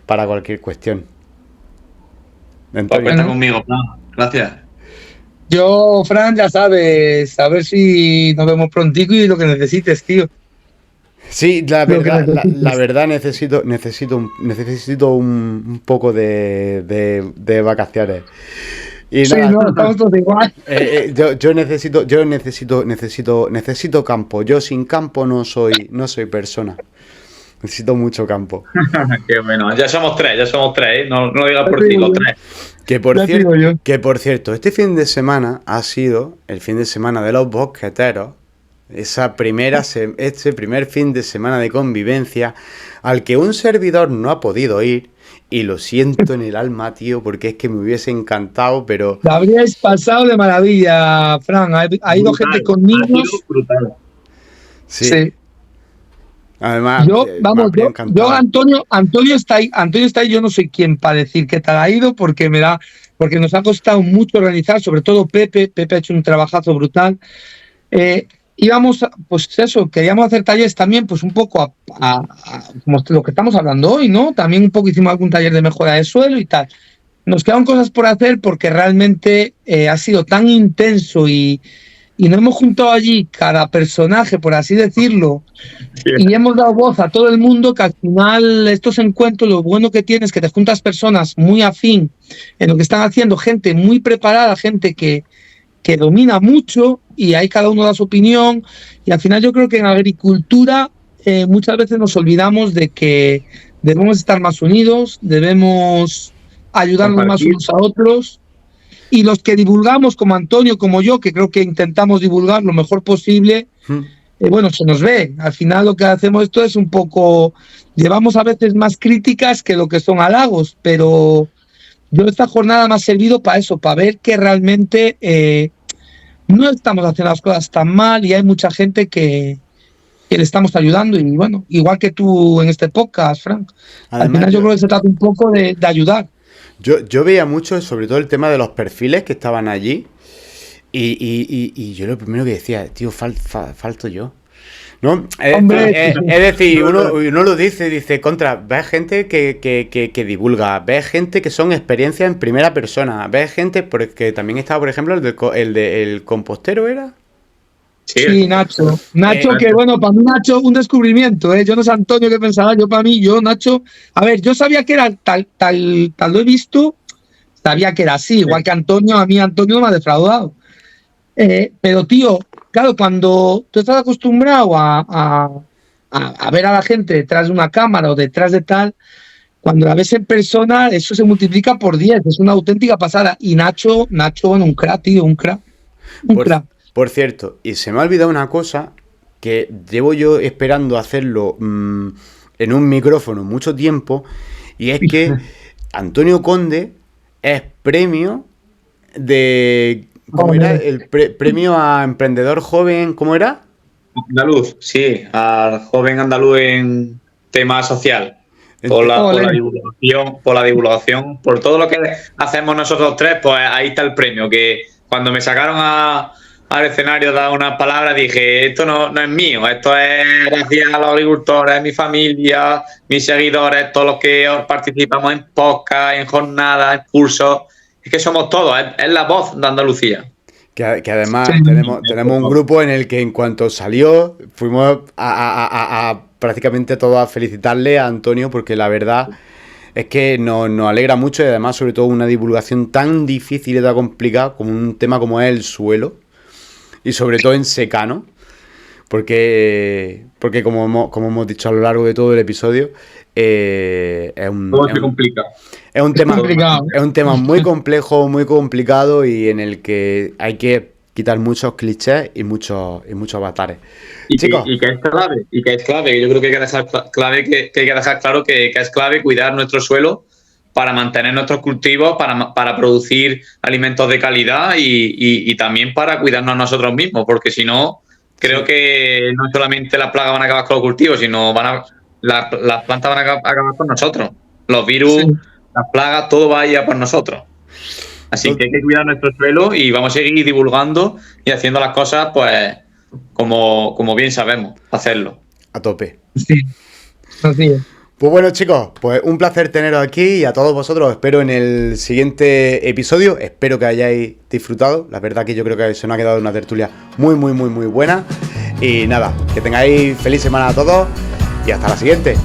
Speaker 3: cuestión. Antonio.
Speaker 5: Cuenta conmigo, Fran. Gracias.
Speaker 4: Yo, Fran, ya sabes, a ver si nos vemos prontico y lo que necesites, tío.
Speaker 3: Sí,
Speaker 4: Lo que necesites.
Speaker 3: la verdad necesito un poco de vacaciones. Y
Speaker 4: Sí,
Speaker 3: nada,
Speaker 4: no, estamos todos igual.
Speaker 3: yo necesito campo. Yo sin campo no soy persona. Necesito mucho campo.
Speaker 5: Qué bueno. Ya somos tres, ¿eh? No lo digas por ti, los tres.
Speaker 3: Que
Speaker 4: Ya te digo yo.
Speaker 3: por cierto, este fin de semana ha sido el fin de semana de los bosqueteros. Este primer fin de semana de convivencia al que un servidor no ha podido ir. Y lo siento en el alma, tío, porque es que me hubiese encantado, pero...
Speaker 4: La habríais pasado de maravilla, Fran. Ha ido gente con niños.
Speaker 5: Brutal.
Speaker 3: Sí. Además,
Speaker 4: Yo,
Speaker 3: me
Speaker 4: vamos,
Speaker 3: habría encantado.
Speaker 4: Antonio está ahí, yo no soy quien para decir qué tal ha ido, porque nos ha costado mucho organizar, sobre todo Pepe ha hecho un trabajazo brutal. Íbamos, pues eso, queríamos hacer talleres también, pues un poco como lo que estamos hablando hoy, ¿no? También un poco hicimos algún taller de mejora de suelo y tal. Nos quedan cosas por hacer porque realmente ha sido tan intenso y nos hemos juntado allí cada personaje, por así decirlo, y hemos dado voz a todo el mundo, que al final estos encuentros, lo bueno que tienes es que te juntas personas muy afín en lo que están haciendo, gente muy preparada, gente que domina mucho, y ahí cada uno da su opinión, y al final yo creo que en agricultura muchas veces nos olvidamos de que debemos estar más unidos, debemos ayudarnos más unos a otros, y los que divulgamos, como Antonio, como yo, que creo que intentamos divulgar lo mejor posible, bueno, se nos ve. Al final lo que hacemos esto es un poco, llevamos a veces más críticas que lo que son halagos, pero yo esta jornada me ha servido para eso, para ver que realmente no estamos haciendo las cosas tan mal y hay mucha gente que le estamos ayudando, y bueno, igual que tú en este podcast, Frank. Al final yo creo que se trata un poco de ayudar.
Speaker 3: Yo veía mucho, sobre todo el tema de los perfiles que estaban allí, y yo lo primero que decía, tío, falto yo. ¿No? Es decir, uno lo dice, ves gente que divulga, ves gente que son experiencias en primera persona, ves gente, porque también estaba, por ejemplo, el compostero, ¿era?
Speaker 4: Sí, Nacho, que bueno, para mí Nacho un descubrimiento, yo no sé, Antonio, qué pensaba, Nacho, a ver, yo sabía que era tal lo he visto, sabía que era así, igual que Antonio, a mí Antonio no me ha defraudado, pero tío, claro, cuando tú estás acostumbrado a ver a la gente detrás de una cámara o detrás de tal, cuando la ves en persona, eso se multiplica por 10, es una auténtica pasada, y Nacho, bueno, un crack, tío, un crack.
Speaker 3: Por cierto, y se me ha olvidado una cosa que llevo yo esperando hacerlo en un micrófono mucho tiempo, y es que Antonio Conde es premio de... ¿Cómo era? El premio a emprendedor joven, ¿cómo era?
Speaker 5: Andaluz, sí, al joven andaluz en tema social. Por la divulgación, por todo lo que hacemos nosotros tres, pues ahí está el premio, que cuando me sacaron al escenario a dar unas palabras dije, esto no es mío, esto es gracias a los agricultores, mi familia, mis seguidores, todos los que participamos en podcast, en jornadas, en cursos, es que somos todos, es la voz de Andalucía.
Speaker 3: Que además tenemos un grupo en el que en cuanto salió fuimos a prácticamente todos a felicitarle a Antonio, porque la verdad es que nos alegra mucho, y además sobre todo una divulgación tan difícil y tan complicada como un tema como es el suelo, y sobre todo en secano, porque como hemos dicho a lo largo de todo el episodio, es un tema muy complejo, muy complicado, y en el que hay que quitar muchos clichés y muchos avatares.
Speaker 5: Y que es clave, yo creo que hay que dejar claro que es clave cuidar nuestro suelo para mantener nuestros cultivos, para producir alimentos de calidad y también para cuidarnos nosotros mismos, porque si no, creo que no solamente las plagas van a acabar con los cultivos, sino las plantas van a acabar con nosotros. Los virus, las plagas, todo va a ir a por nosotros. Así que hay que cuidar nuestro suelo y vamos a seguir divulgando y haciendo las cosas, pues, como bien sabemos hacerlo.
Speaker 3: A tope.
Speaker 4: Sí, así es.
Speaker 3: Pues bueno, chicos, pues un placer teneros aquí y a todos vosotros os espero en el siguiente episodio. Espero que hayáis disfrutado. La verdad que yo creo que se nos ha quedado una tertulia muy buena. Y nada, que tengáis feliz semana a todos y hasta la siguiente.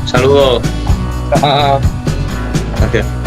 Speaker 5: Saludos.
Speaker 4: Ah.
Speaker 5: Gracias.